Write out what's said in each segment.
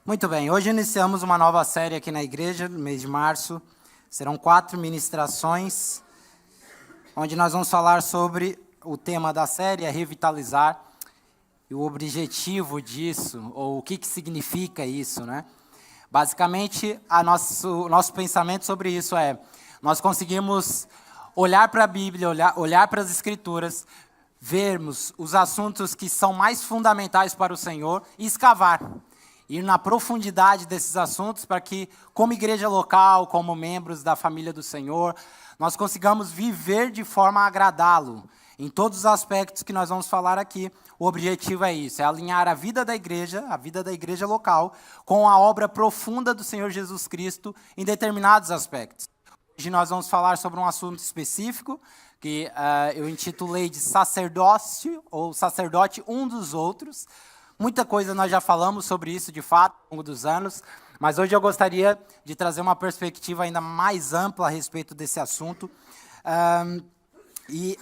Muito bem, hoje iniciamos uma nova série aqui na igreja, no mês de março. Serão 4 ministrações, onde nós vamos falar sobre o tema da série, é revitalizar, e o objetivo disso, ou o que significa isso, né? Basicamente, o nosso pensamento sobre isso é, nós conseguimos olhar para a Bíblia, olhar para as Escrituras, vermos os assuntos que são mais fundamentais para o Senhor e escavar. Ir na profundidade desses assuntos para que, como igreja local, como membros da família do Senhor, nós consigamos viver de forma a agradá-lo. Em todos os aspectos que nós vamos falar aqui, o objetivo é isso, é alinhar a vida da igreja local, com a obra profunda do Senhor Jesus Cristo em determinados aspectos. Hoje nós vamos falar sobre um assunto específico, que eu intitulei de sacerdócio, ou sacerdote um dos outros. Muita coisa nós já falamos sobre isso, de fato, ao longo dos anos, mas hoje eu gostaria de trazer uma perspectiva ainda mais ampla a respeito desse assunto. E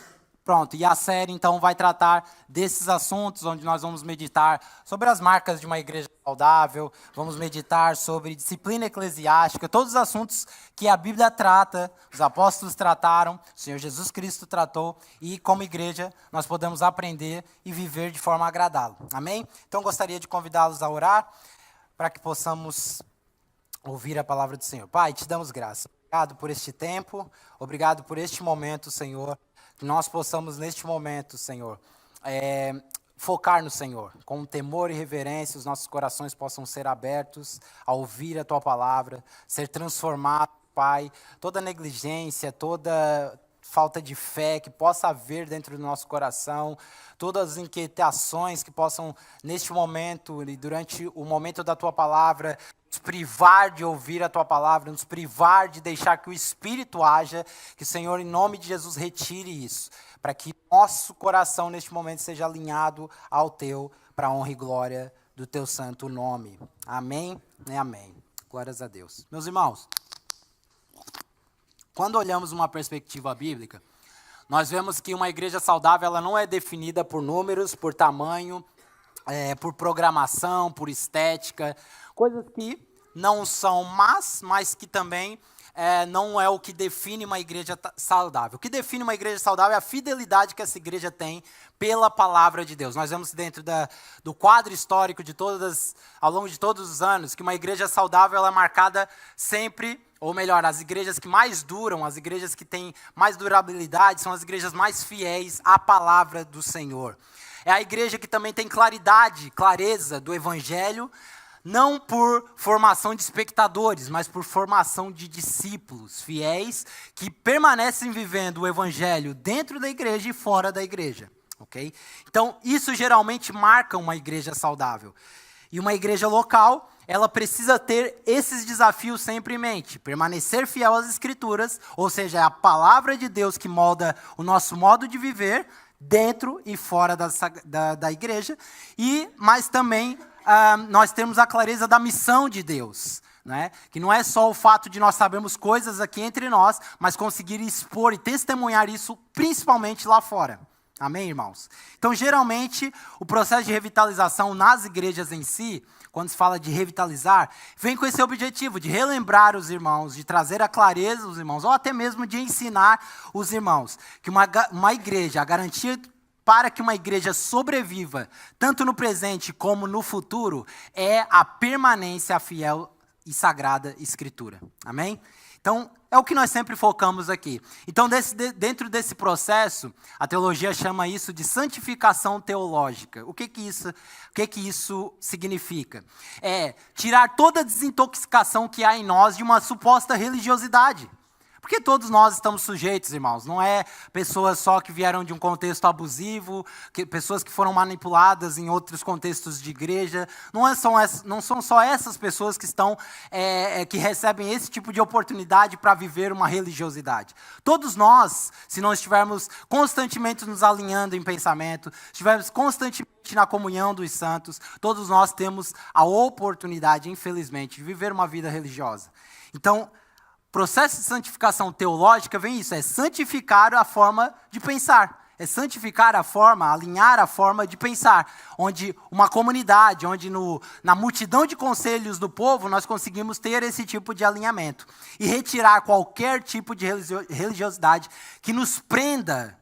a série, então, vai tratar desses assuntos, onde nós vamos meditar sobre as marcas de uma igreja saudável, vamos meditar sobre disciplina eclesiástica, todos os assuntos que a Bíblia trata, os apóstolos trataram, o Senhor Jesus Cristo tratou, e como igreja nós podemos aprender e viver de forma a agradá-lo. Amém? Então, gostaria de convidá-los a orar, para que possamos ouvir a palavra do Senhor. Pai, te damos graça. Obrigado por este tempo, obrigado por este momento, Senhor. Que nós possamos, neste momento, Senhor, focar no Senhor. Com temor e reverência, os nossos corações possam ser abertos a ouvir a Tua palavra, ser transformados, Pai. Toda negligência, toda falta de fé que possa haver dentro do nosso coração, todas as inquietações que possam, neste momento e durante o momento da Tua palavra, nos privar de ouvir a Tua palavra, nos privar de deixar que o Espírito haja, que o Senhor, em nome de Jesus, retire isso, para que nosso coração, neste momento, seja alinhado ao Teu, para a honra e glória do Teu santo nome. Amém e amém. Glórias a Deus. Meus irmãos, quando olhamos uma perspectiva bíblica, nós vemos que uma igreja saudável ela não é definida por números, por tamanho, por programação, por estética, coisas que não são más, mas que também não é o que define uma igreja saudável. O que define uma igreja saudável é a fidelidade que essa igreja tem pela palavra de Deus. Nós vemos dentro do quadro histórico ao longo de todos os anos, que uma igreja saudável ela é marcada sempre, ou melhor, as igrejas que mais duram, as igrejas que têm mais durabilidade, são as igrejas mais fiéis à palavra do Senhor. É a igreja que também tem clareza do evangelho, não por formação de espectadores, mas por formação de discípulos fiéis que permanecem vivendo o evangelho dentro da igreja e fora da igreja. Okay? Então, isso geralmente marca uma igreja saudável. E uma igreja local, ela precisa ter esses desafios sempre em mente. Permanecer fiel às Escrituras, ou seja, é a palavra de Deus que molda o nosso modo de viver, dentro e fora da igreja, mas também nós temos a clareza da missão de Deus, né? Que não é só o fato de nós sabermos coisas aqui entre nós, mas conseguir expor e testemunhar isso principalmente lá fora. Amém, irmãos? Então, geralmente, o processo de revitalização nas igrejas em si, quando se fala de revitalizar, vem com esse objetivo de relembrar os irmãos, de trazer a clareza os irmãos, ou até mesmo de ensinar os irmãos, que uma igreja, a garantia para que uma igreja sobreviva, tanto no presente como no futuro, é a permanência à fiel e sagrada Escritura. Amém? Então, é o que nós sempre focamos aqui. Então, dentro desse processo, a teologia chama isso de santificação teológica. O que isso significa? É tirar toda a desintoxicação que há em nós de uma suposta religiosidade. Porque todos nós estamos sujeitos, irmãos. Não é pessoas só que vieram de um contexto abusivo, pessoas que foram manipuladas em outros contextos de igreja. Não são só essas pessoas que que recebem esse tipo de oportunidade para viver uma religiosidade. Todos nós, se não estivermos constantemente nos alinhando em pensamento, estivermos constantemente na comunhão dos santos, todos nós temos a oportunidade, infelizmente, de viver uma vida religiosa. Então, processo de santificação teológica vem isso, é santificar a forma de pensar. é santificar a forma, alinhar a forma de pensar, onde uma comunidade, onde na multidão de conselhos do povo, nós conseguimos ter esse tipo de alinhamento e retirar qualquer tipo de religiosidade que nos prenda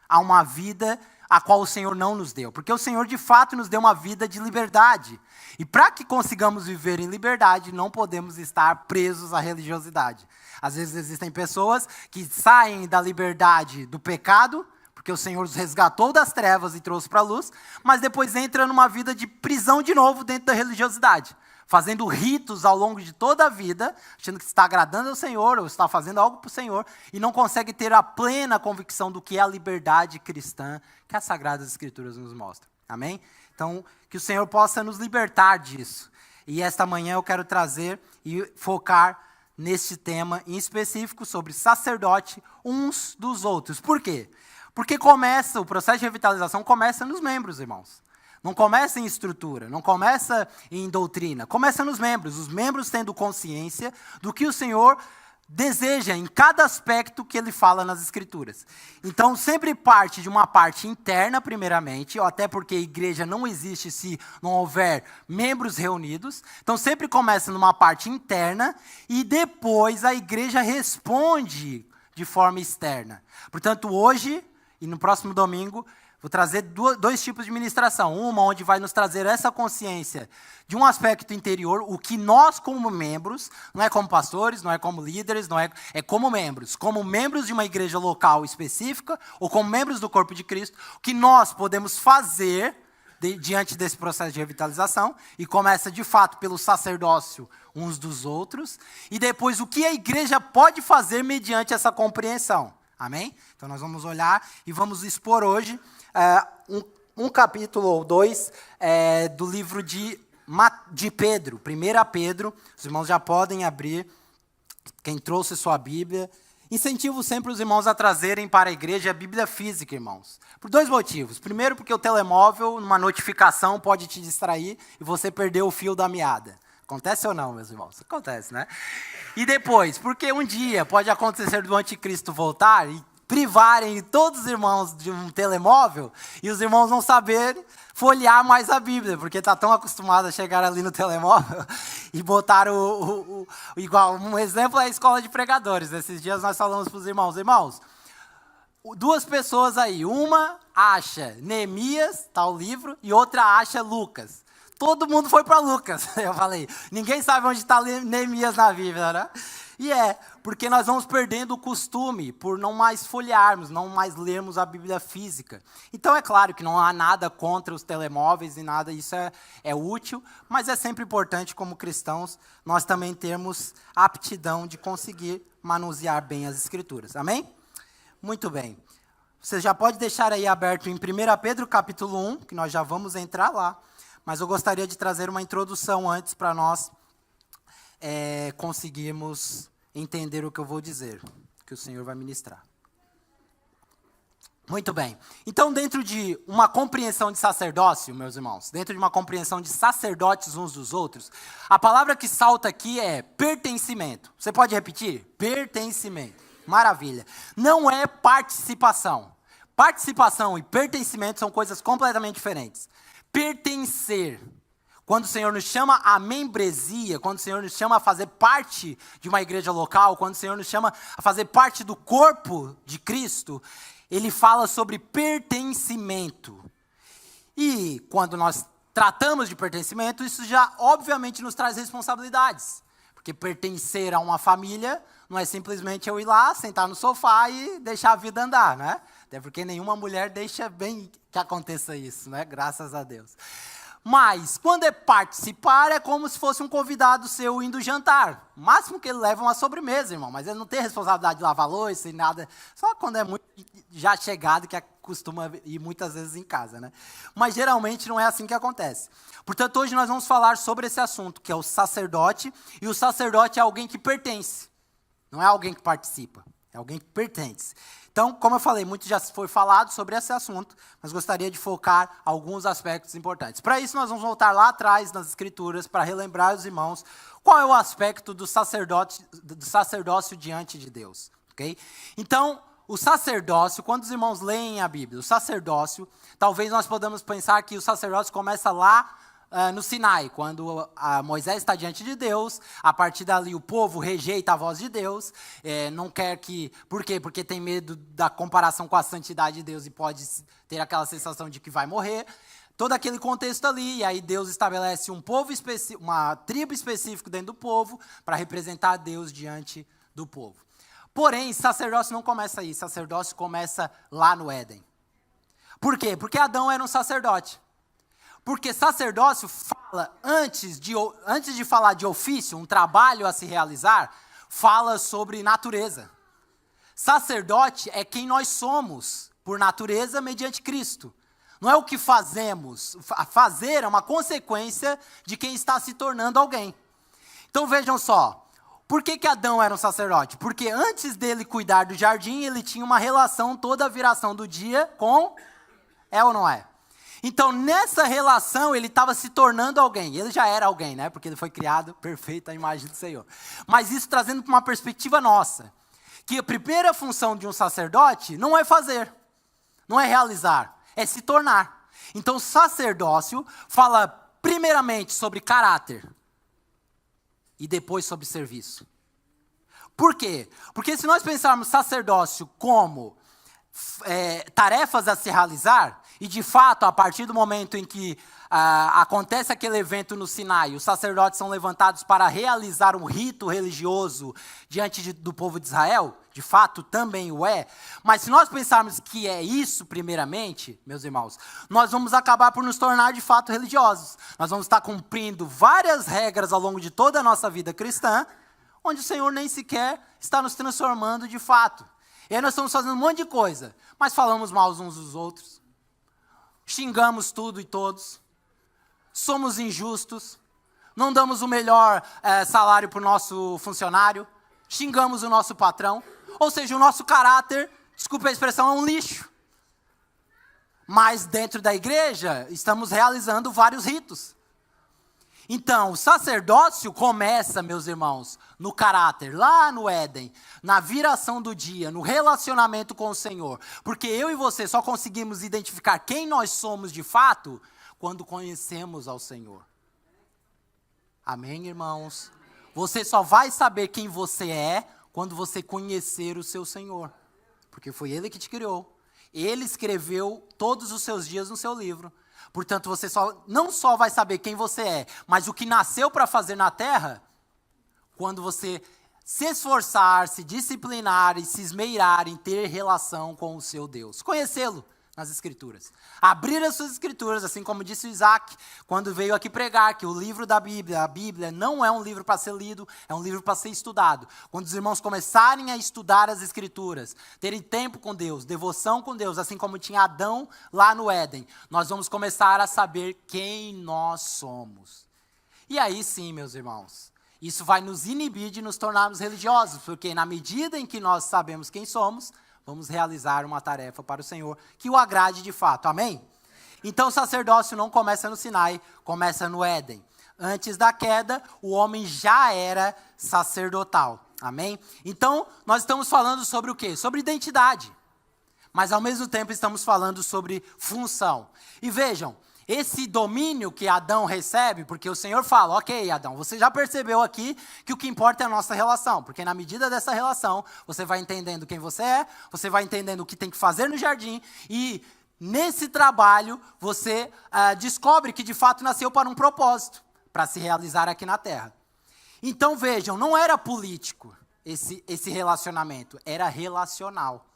a uma vida a qual o Senhor não nos deu. Porque o Senhor, de fato, nos deu uma vida de liberdade. E para que consigamos viver em liberdade, não podemos estar presos à religiosidade. Às vezes existem pessoas que saem da liberdade do pecado, porque o Senhor os resgatou das trevas e trouxe para a luz, mas depois entra numa vida de prisão de novo dentro da religiosidade, fazendo ritos ao longo de toda a vida, achando que está agradando ao Senhor, ou está fazendo algo para o Senhor, e não consegue ter a plena convicção do que é a liberdade cristã que as Sagradas Escrituras nos mostram. Amém? Então, que o Senhor possa nos libertar disso. E esta manhã eu quero trazer e focar neste tema em específico sobre sacerdote uns dos outros. Por quê? Porque o processo de revitalização começa nos membros, irmãos. Não começa em estrutura, não começa em doutrina, começa nos membros. Os membros tendo consciência do que o Senhor deseja em cada aspecto que Ele fala nas Escrituras. Então, sempre parte de uma parte interna, primeiramente, até porque a igreja não existe se não houver membros reunidos. Então, sempre começa numa parte interna e depois a igreja responde de forma externa. Portanto, hoje e no próximo domingo, vou trazer dois tipos de ministração. Uma onde vai nos trazer essa consciência de um aspecto interior, o que nós como membros, não é como pastores, não é como líderes, é como membros de uma igreja local específica, ou como membros do corpo de Cristo, o que nós podemos fazer diante desse processo de revitalização, e começa de fato pelo sacerdócio uns dos outros, e depois o que a igreja pode fazer mediante essa compreensão. Amém? Então nós vamos olhar e vamos expor hoje um capítulo ou dois do livro de Pedro, 1 Pedro. Os irmãos já podem abrir, quem trouxe sua Bíblia. Incentivo sempre os irmãos a trazerem para a igreja a Bíblia física, irmãos. Por dois motivos. Primeiro, porque o telemóvel, numa notificação, pode te distrair e você perder o fio da meada. Acontece ou não, meus irmãos? Acontece, né? E depois, porque um dia pode acontecer do anticristo voltar e privarem todos os irmãos de um telemóvel e os irmãos não saberem folhear mais a Bíblia, porque está tão acostumado a chegar ali no telemóvel e botar igual. Um exemplo é a escola de pregadores. Esses dias nós falamos para os irmãos, duas pessoas aí, uma acha Neemias, tá o livro, e outra acha Lucas. Todo mundo foi para Lucas. Eu falei, ninguém sabe onde está Neemias na Bíblia, né? E porque nós vamos perdendo o costume por não mais folhearmos, não mais lermos a Bíblia física. Então é claro que não há nada contra os telemóveis e nada, isso é útil, mas é sempre importante como cristãos nós também termos a aptidão de conseguir manusear bem as Escrituras. Amém? Muito bem. Você já pode deixar aí aberto em 1 Pedro capítulo 1, que nós já vamos entrar lá. Mas eu gostaria de trazer uma introdução antes para nós conseguirmos entender o que eu vou dizer, que o Senhor vai ministrar. Muito bem. Então, dentro de uma compreensão de sacerdócio, meus irmãos, dentro de uma compreensão de sacerdotes uns dos outros, a palavra que salta aqui é pertencimento. Você pode repetir? Pertencimento. Maravilha. Não é participação. Participação e pertencimento são coisas completamente diferentes. Pertencer, quando o Senhor nos chama à membresia, quando o Senhor nos chama a fazer parte de uma igreja local, quando o Senhor nos chama a fazer parte do corpo de Cristo, Ele fala sobre pertencimento. E quando nós tratamos de pertencimento, isso já obviamente nos traz responsabilidades. Porque pertencer a uma família não é simplesmente eu ir lá, sentar no sofá e deixar a vida andar, né? Até porque nenhuma mulher deixa bem que aconteça isso, né? Graças a Deus. Mas, quando é participar, é como se fosse um convidado seu indo jantar. O máximo que ele leva é uma sobremesa, irmão. Mas ele não tem responsabilidade de lavar louça e nada. Só quando é muito já chegado, que costuma ir muitas vezes em casa, né? Mas, geralmente, não é assim que acontece. Portanto, hoje nós vamos falar sobre esse assunto, que é o sacerdote. E o sacerdote é alguém que pertence. Não é alguém que participa. É alguém que pertence. Então, como eu falei, muito já foi falado sobre esse assunto, mas gostaria de focar alguns aspectos importantes. Para isso, nós vamos voltar lá atrás nas Escrituras para relembrar os irmãos qual é o aspecto do sacerdócio diante de Deus. Okay? Então, o sacerdócio, quando os irmãos leem a Bíblia, o sacerdócio, talvez nós podamos pensar que o sacerdócio começa lá no Sinai, quando Moisés está diante de Deus, a partir dali o povo rejeita a voz de Deus, não quer que... Por quê? Porque tem medo da comparação com a santidade de Deus e pode ter aquela sensação de que vai morrer. Todo aquele contexto ali, e aí Deus estabelece um povo uma tribo específica dentro do povo para representar Deus diante do povo. Porém, sacerdócio não começa aí, sacerdócio começa lá no Éden. Por quê? Porque Adão era um sacerdote. Porque sacerdócio fala, antes de falar de ofício, um trabalho a se realizar, fala sobre natureza. Sacerdote é quem nós somos, por natureza, mediante Cristo. Não é o que fazemos. Fazer é uma consequência de quem está se tornando alguém. Então vejam só, por que Adão era um sacerdote? Porque antes dele cuidar do jardim, ele tinha uma relação toda a viração do dia com... É ou não é? Então, nessa relação, ele estava se tornando alguém. Ele já era alguém, né? Porque ele foi criado perfeito à imagem do Senhor. Mas isso trazendo para uma perspectiva nossa. Que a primeira função de um sacerdote não é fazer, não é realizar, é se tornar. Então, o sacerdócio fala primeiramente sobre caráter e depois sobre serviço. Por quê? Porque se nós pensarmos sacerdócio como tarefas a se realizar, e de fato, a partir do momento em que acontece aquele evento no Sinai, os sacerdotes são levantados para realizar um rito religioso diante do povo de Israel, de fato também o é, mas se nós pensarmos que é isso primeiramente, meus irmãos, nós vamos acabar por nos tornar de fato religiosos. Nós vamos estar cumprindo várias regras ao longo de toda a nossa vida cristã, onde o Senhor nem sequer está nos transformando de fato. E aí nós estamos fazendo um monte de coisa, mas falamos mal uns dos outros, xingamos tudo e todos, somos injustos, não damos o melhor salário para o nosso funcionário, xingamos o nosso patrão, ou seja, o nosso caráter, desculpa a expressão, é um lixo. Mas dentro da igreja, estamos realizando vários ritos. Então, o sacerdócio começa, meus irmãos, no caráter, lá no Éden, na viração do dia, no relacionamento com o Senhor. Porque eu e você só conseguimos identificar quem nós somos de fato quando conhecemos ao Senhor. Amém, irmãos? Você só vai saber quem você é quando você conhecer o seu Senhor. Porque foi Ele que te criou. Ele escreveu todos os seus dias no seu livro. Portanto, você não só vai saber quem você é, mas o que nasceu para fazer na terra, quando você se esforçar, se disciplinar e se esmeirar em ter relação com o seu Deus. Conhecê-lo nas Escrituras. Abrir as suas Escrituras, assim como disse o Isaac, quando veio aqui pregar, que o livro da Bíblia, a Bíblia não é um livro para ser lido, é um livro para ser estudado. Quando os irmãos começarem a estudar as Escrituras, terem tempo com Deus, devoção com Deus, assim como tinha Adão lá no Éden, nós vamos começar a saber quem nós somos. E aí sim, meus irmãos, isso vai nos inibir de nos tornarmos religiosos, porque na medida em que nós sabemos quem somos, vamos realizar uma tarefa para o Senhor que o agrade de fato. Amém? Então o sacerdócio não começa no Sinai, começa no Éden. Antes da queda, o homem já era sacerdotal. Amém? Então, nós estamos falando sobre o quê? Sobre identidade. Mas ao mesmo tempo estamos falando sobre função. E vejam, esse domínio que Adão recebe, porque o Senhor fala, ok, Adão, você já percebeu aqui que o que importa é a nossa relação, porque na medida dessa relação, você vai entendendo quem você é, você vai entendendo o que tem que fazer no jardim, e nesse trabalho você descobre que de fato nasceu para um propósito, para se realizar aqui na terra. Então vejam, não era político esse relacionamento, era relacional.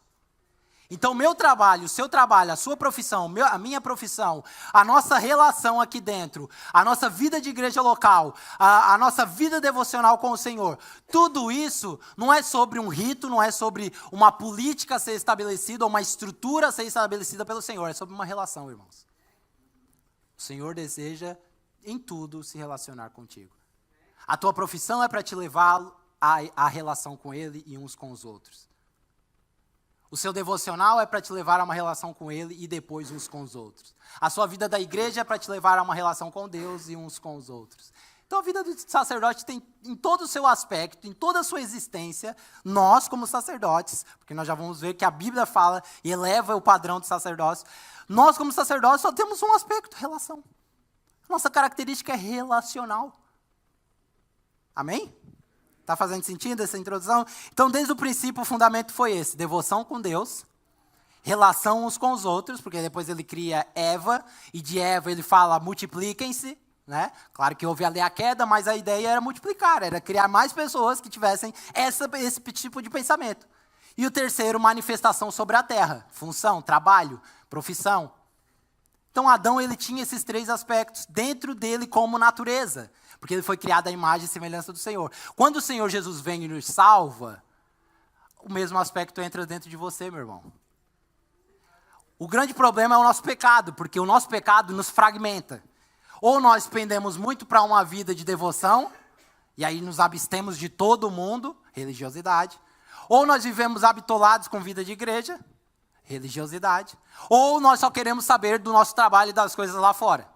Então, meu trabalho, o seu trabalho, a sua profissão, a minha profissão, a nossa relação aqui dentro, a nossa vida de igreja local, a nossa vida devocional com o Senhor, tudo isso não é sobre um rito, não é sobre uma política a ser estabelecida, ou uma estrutura a ser estabelecida pelo Senhor, é sobre uma relação, irmãos. O Senhor deseja, em tudo, se relacionar contigo. A tua profissão é para te levar à relação com Ele e uns com os outros. O seu devocional é para te levar a uma relação com Ele e depois uns com os outros. A sua vida da igreja é para te levar a uma relação com Deus e uns com os outros. Então a vida do sacerdote tem, em todo o seu aspecto, em toda a sua existência, nós como sacerdotes, porque nós já vamos ver que a Bíblia fala e eleva o padrão do sacerdócio, nós como sacerdotes só temos um aspecto, relação. Nossa característica é relacional. Amém? Está fazendo sentido essa introdução? Então, desde o princípio, o fundamento foi esse: devoção com Deus, relação uns com os outros, porque depois ele cria Eva, e de Eva ele fala, multipliquem-se, né? Claro que houve ali a queda, mas a ideia era multiplicar, era criar mais pessoas que tivessem esse tipo de pensamento. E o terceiro, manifestação sobre a terra, função, trabalho, profissão. Então, Adão ele tinha esses três aspectos dentro dele como natureza, porque ele foi criado à imagem e semelhança do Senhor. Quando o Senhor Jesus vem e nos salva, o mesmo aspecto entra dentro de você, meu irmão. O grande problema é o nosso pecado, porque o nosso pecado nos fragmenta. Ou nós pendemos muito para uma vida de devoção, e aí nos abstemos de todo mundo, religiosidade. Ou nós vivemos habitolados com vida de igreja, religiosidade. Ou nós só queremos saber do nosso trabalho e das coisas lá fora.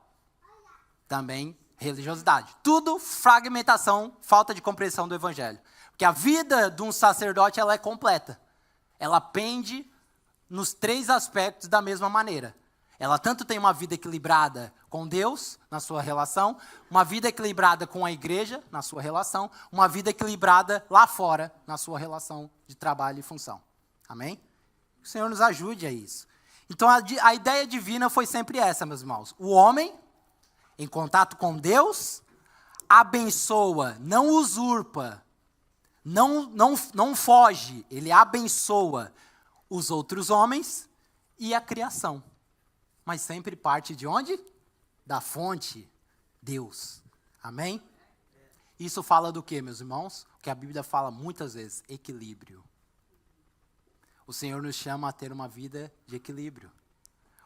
Também religiosidade. Tudo fragmentação, falta de compreensão do evangelho. Porque a vida de um sacerdote ela é completa. Ela pende nos três aspectos da mesma maneira. Ela tanto tem uma vida equilibrada com Deus, na sua relação, uma vida equilibrada com a igreja, na sua relação, uma vida equilibrada lá fora, na sua relação de trabalho e função. Amém? Que o Senhor nos ajude a isso. Então, a ideia divina foi sempre essa, meus irmãos. O homem, em contato com Deus, abençoa, não usurpa, não foge, ele abençoa os outros homens e a criação. Mas sempre parte de onde? Da fonte, Deus. Amém? Isso fala do quê, meus irmãos? O que a Bíblia fala muitas vezes, equilíbrio. O Senhor nos chama a ter uma vida de equilíbrio.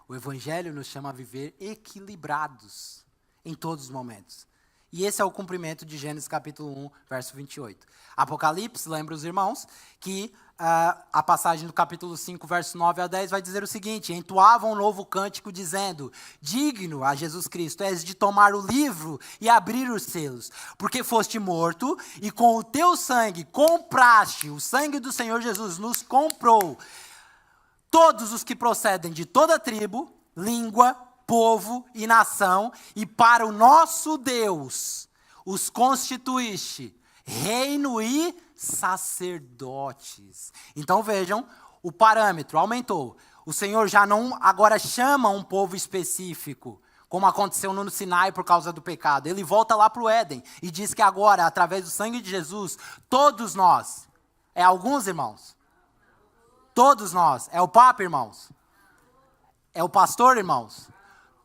O Evangelho nos chama a viver equilibrados em todos os momentos. E esse é o cumprimento de Gênesis capítulo 1, verso 28. Apocalipse, lembra os irmãos, que a passagem do capítulo 5, verso 9 a 10 vai dizer o seguinte: entoavam um novo cântico dizendo, digno a Jesus Cristo és de tomar o livro e abrir os selos, porque foste morto e com o teu sangue compraste, o sangue do Senhor Jesus nos comprou, todos os que procedem de toda tribo, língua, povo e nação, e para o nosso Deus os constituíste reino e sacerdotes. Então vejam, o parâmetro aumentou. O Senhor já não agora chama um povo específico, como aconteceu no Sinai por causa do pecado. Ele volta lá para o Éden e diz que agora, através do sangue de Jesus, todos nós, é alguns irmãos? Todos nós. É o Papa, irmãos? É o pastor, irmãos?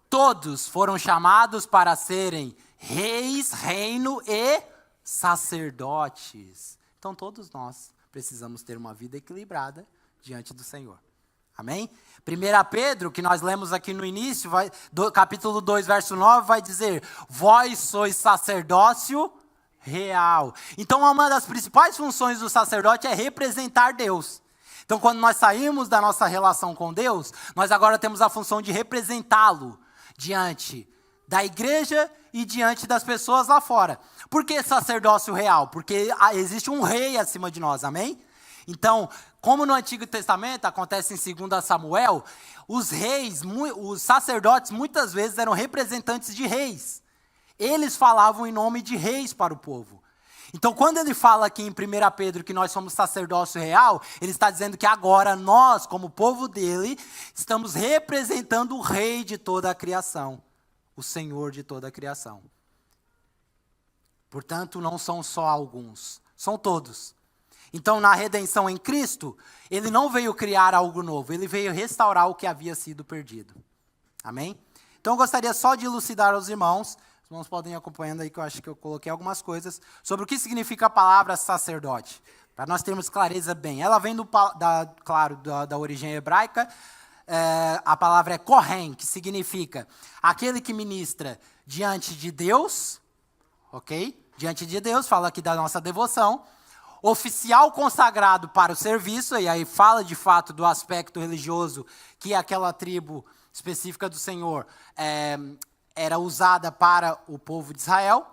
Todos foram chamados para serem reis, reino e sacerdotes. Então, todos nós precisamos ter uma vida equilibrada diante do Senhor. Amém? 1 Pedro, que nós lemos aqui no início, capítulo 2, verso 9, vai dizer, vós sois sacerdócio real. Então, uma das principais funções do sacerdote é representar Deus. Então, quando nós saímos da nossa relação com Deus, nós agora temos a função de representá-lo diante da igreja e diante das pessoas lá fora. Por que sacerdócio real? Porque existe um rei acima de nós, amém? Então, como no Antigo Testamento, acontece em 2 Samuel, os reis, os sacerdotes muitas vezes eram representantes de reis. Eles falavam em nome de reis para o povo. Então, quando ele fala aqui em 1 Pedro que nós somos sacerdócio real, ele está dizendo que agora nós, como povo dele, estamos representando o rei de toda a criação, o Senhor de toda a criação. Portanto, não são só alguns, são todos. Então, na redenção em Cristo, ele não veio criar algo novo, ele veio restaurar o que havia sido perdido. Amém? Então, eu gostaria só de elucidar aos irmãos. Os irmãos podem ir acompanhando aí, que eu acho que eu coloquei algumas coisas, sobre o que significa a palavra sacerdote, para nós termos clareza bem. Ela vem, da origem hebraica, a palavra é Kohen, que significa aquele que ministra diante de Deus, ok? Diante de Deus, fala aqui da nossa devoção. Oficial consagrado para o serviço, e aí fala de fato do aspecto religioso que aquela tribo específica do Senhor era usada para o povo de Israel.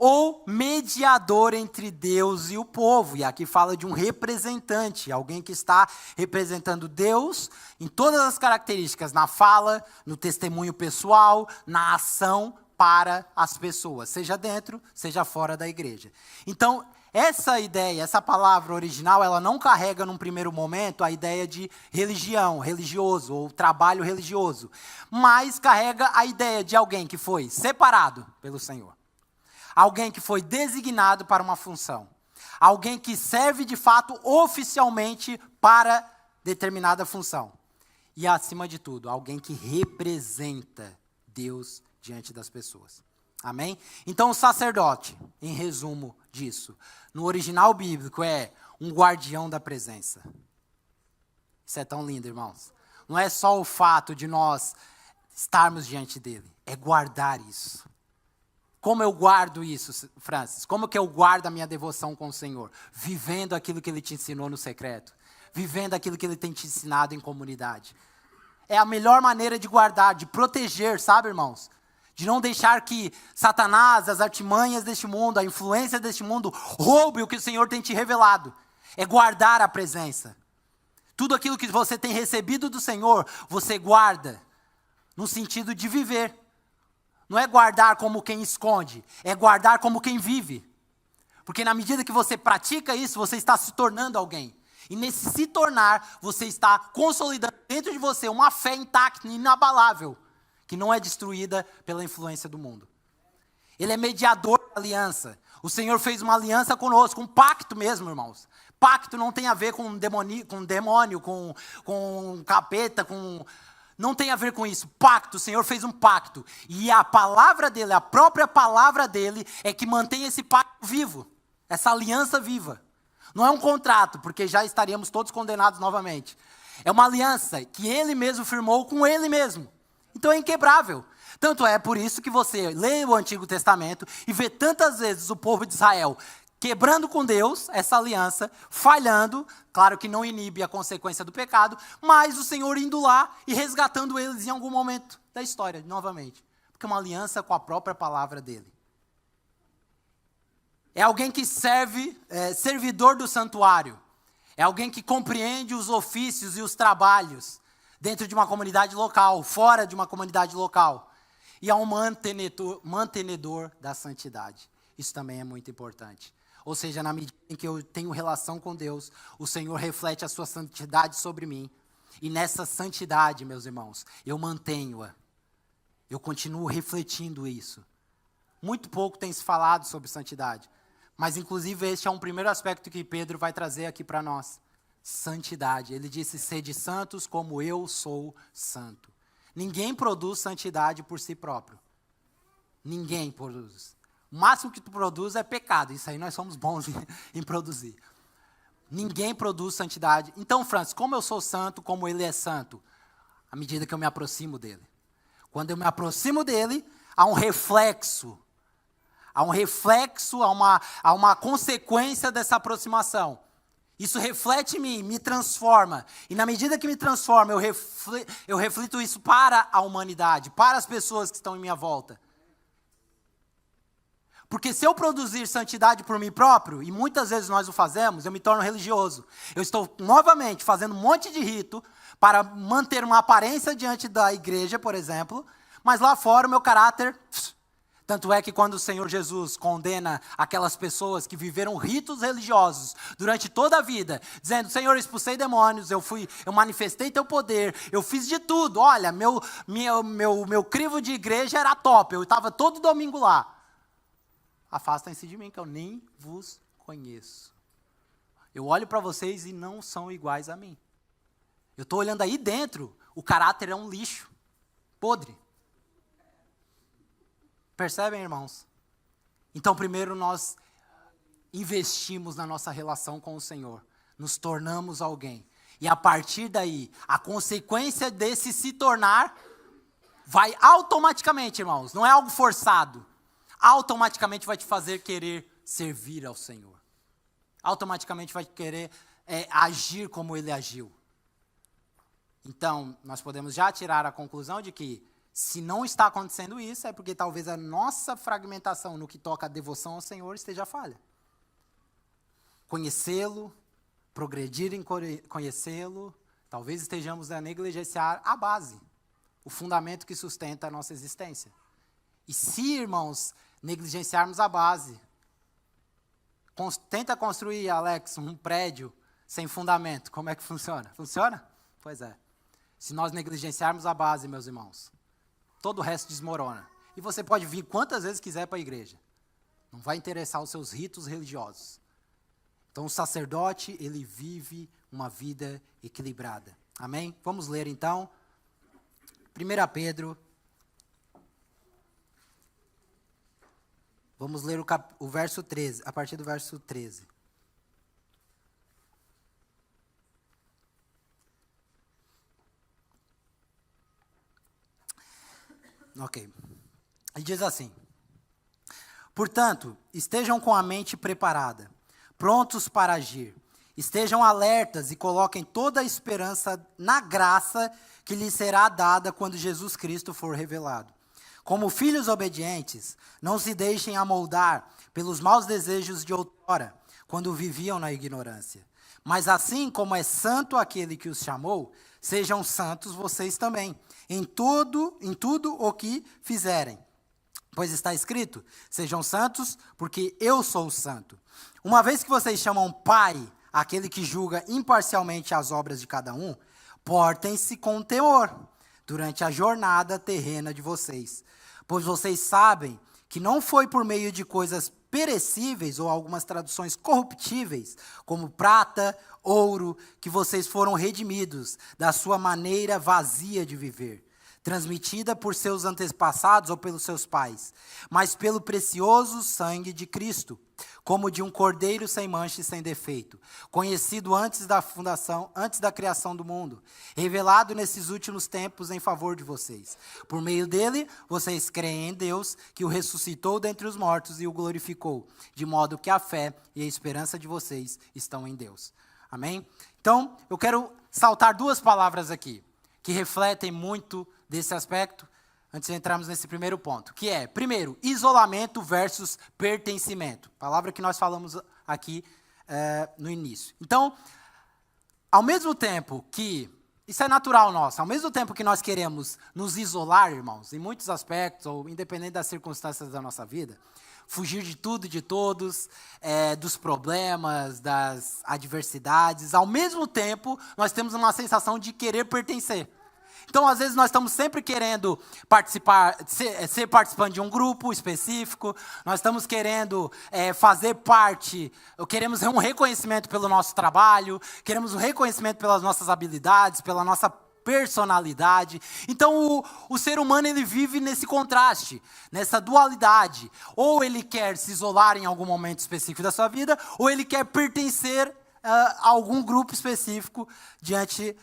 ou mediador entre Deus e o povo. E aqui fala de um representante, alguém que está representando Deus em todas as características, na fala, no testemunho pessoal, na ação para as pessoas, seja dentro, seja fora da igreja. Então, essa ideia, essa palavra original, ela não carrega num primeiro momento a ideia de religião, religioso, ou trabalho religioso, mas carrega a ideia de alguém que foi separado pelo Senhor. Alguém que foi designado para uma função. Alguém que serve de fato oficialmente para determinada função. E acima de tudo, alguém que representa Deus diante das pessoas. Amém? Então o sacerdote, em resumo disso, no original bíblico é um guardião da presença. Isso é tão lindo, irmãos. Não é só o fato de nós estarmos diante dele, é guardar isso. Como eu guardo isso, Francis? Como que eu guardo a minha devoção com o Senhor? Vivendo aquilo que Ele te ensinou no secreto. Vivendo aquilo que Ele tem te ensinado em comunidade. É a melhor maneira de guardar, de proteger, sabe, irmãos? De não deixar que Satanás, as artimanhas deste mundo, a influência deste mundo, roube o que o Senhor tem te revelado. É guardar a presença. Tudo aquilo que você tem recebido do Senhor, você guarda. No sentido de viver. Não é guardar como quem esconde, é guardar como quem vive. Porque na medida que você pratica isso, você está se tornando alguém. E nesse se tornar, você está consolidando dentro de você uma fé intacta, inabalável, que não é destruída pela influência do mundo. Ele é mediador da aliança. O Senhor fez uma aliança conosco, um pacto mesmo, irmãos. Pacto não tem a ver com demônio, com capeta, com... Não tem a ver com isso. Pacto, o Senhor fez um pacto. E a palavra dele, a própria palavra dele, é que mantém esse pacto vivo. Essa aliança viva. Não é um contrato, porque já estaríamos todos condenados novamente. É uma aliança que ele mesmo firmou com ele mesmo. Então é inquebrável. Tanto é por isso que você lê o Antigo Testamento e vê tantas vezes o povo de Israel quebrando com Deus essa aliança, falhando, claro que não inibe a consequência do pecado, mas o Senhor indo lá e resgatando eles em algum momento da história, novamente. Porque é uma aliança com a própria palavra dele. É alguém que serve, servidor do santuário. É alguém que compreende os ofícios e os trabalhos dentro de uma comunidade local, fora de uma comunidade local. E é um mantenedor da santidade. Isso também é muito importante. Ou seja, na medida em que eu tenho relação com Deus, o Senhor reflete a sua santidade sobre mim. E nessa santidade, meus irmãos, eu mantenho-a. Eu continuo refletindo isso. Muito pouco tem se falado sobre santidade. Mas, inclusive, este é um primeiro aspecto que Pedro vai trazer aqui para nós. Santidade. Ele disse, sede santos como eu sou santo. Ninguém produz santidade por si próprio. Ninguém produz. O máximo que tu produz é pecado. Isso aí nós somos bons em produzir. Ninguém produz santidade. Então, Francis, como eu sou santo, como ele é santo? À medida que eu me aproximo dele. Quando eu me aproximo dele, há um reflexo. Há uma consequência dessa aproximação. Isso reflete em mim, me transforma. E na medida que me transforma, eu reflito isso para a humanidade, para as pessoas que estão em minha volta. Porque se eu produzir santidade por mim próprio, e muitas vezes nós o fazemos, eu me torno religioso. Eu estou novamente fazendo um monte de rito para manter uma aparência diante da igreja, por exemplo, mas lá fora o meu caráter... Tanto é que quando o Senhor Jesus condena aquelas pessoas que viveram ritos religiosos durante toda a vida, dizendo, Senhor, eu expulsei demônios, eu manifestei teu poder, eu fiz de tudo, olha, meu crivo de igreja era top, eu estava todo domingo lá. Afastem-se de mim, que eu nem vos conheço. Eu olho para vocês e não são iguais a mim. Eu estou olhando aí dentro, o caráter é um lixo, podre. Percebem, irmãos? Então, primeiro nós investimos na nossa relação com o Senhor. Nos tornamos alguém. E a partir daí, a consequência desse se tornar vai automaticamente, irmãos. Não é algo forçado. Automaticamente vai te fazer querer servir ao Senhor. Automaticamente vai querer agir como Ele agiu. Então, nós podemos já tirar a conclusão de que Se não está acontecendo isso, é porque talvez a nossa fragmentação no que toca a devoção ao Senhor esteja falha. Conhecê-lo, progredir em conhecê-lo, talvez estejamos a negligenciar a base, o fundamento que sustenta a nossa existência. E se, irmãos, negligenciarmos a base, tenta construir, Alex, um prédio sem fundamento, como é que funciona? Funciona? Pois é. Se nós negligenciarmos a base, meus irmãos, todo o resto desmorona. E você pode vir quantas vezes quiser para a igreja. Não vai interessar os seus ritos religiosos. Então, o sacerdote, ele vive uma vida equilibrada. Amém? Vamos ler, então. 1 Pedro. Vamos ler o verso 13, a partir do verso 13. Ok. E diz assim: portanto, estejam com a mente preparada, prontos para agir. Estejam alertas e coloquem toda a esperança na graça que lhes será dada quando Jesus Cristo for revelado. Como filhos obedientes, não se deixem amoldar pelos maus desejos de outrora, quando viviam na ignorância. Mas assim como é santo aquele que os chamou, sejam santos vocês também, em tudo o que fizerem. Pois está escrito, sejam santos, porque eu sou santo. Uma vez que vocês chamam Pai aquele que julga imparcialmente as obras de cada um, portem-se com temor durante a jornada terrena de vocês. Pois vocês sabem que não foi por meio de coisas perecíveis ou algumas traduções corruptíveis, como prata, ouro, que vocês foram redimidos da sua maneira vazia de viver, transmitida por seus antepassados ou pelos seus pais, mas pelo precioso sangue de Cristo, como de um cordeiro sem mancha e sem defeito, conhecido antes da criação do mundo, revelado nesses últimos tempos em favor de vocês. Por meio dele, vocês creem em Deus, que o ressuscitou dentre os mortos e o glorificou, de modo que a fé e a esperança de vocês estão em Deus. Amém? Então, eu quero saltar duas palavras aqui, que refletem muito desse aspecto, antes de entrarmos nesse primeiro ponto, que é, primeiro, isolamento versus pertencimento. Palavra que nós falamos aqui no início. Então, ao mesmo tempo que, isso é natural nosso, ao mesmo tempo que nós queremos nos isolar, irmãos, em muitos aspectos, ou independente das circunstâncias da nossa vida, fugir de tudo e de todos, dos problemas, das adversidades, ao mesmo tempo, nós temos uma sensação de querer pertencer. Então, às vezes, nós estamos sempre querendo participar, ser participante de um grupo específico, nós estamos querendo fazer parte, queremos um reconhecimento pelo nosso trabalho, queremos um reconhecimento pelas nossas habilidades, pela nossa personalidade. Então, o ser humano, ele vive nesse contraste, nessa dualidade. Ou ele quer se isolar em algum momento específico da sua vida, ou ele quer pertencer a algum grupo específico diante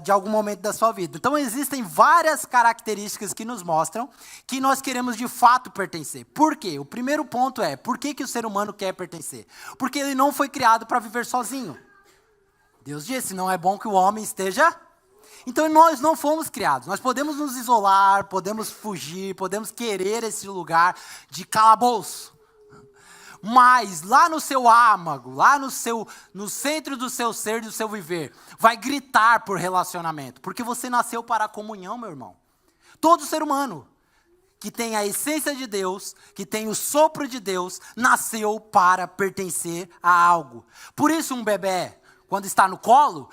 de algum momento da sua vida. Então, existem várias características que nos mostram que nós queremos de fato pertencer. Por quê? O primeiro ponto é, por que o ser humano quer pertencer? Porque ele não foi criado para viver sozinho. Deus disse, não é bom que o homem esteja... Então, nós não fomos criados. Nós podemos nos isolar, podemos fugir, podemos querer esse lugar de calabouço. Mas lá no seu âmago, lá no centro do seu ser, do seu viver, vai gritar por relacionamento. Porque você nasceu para a comunhão, meu irmão. Todo ser humano que tem a essência de Deus, que tem o sopro de Deus, nasceu para pertencer a algo. Por isso um bebê, quando está no colo,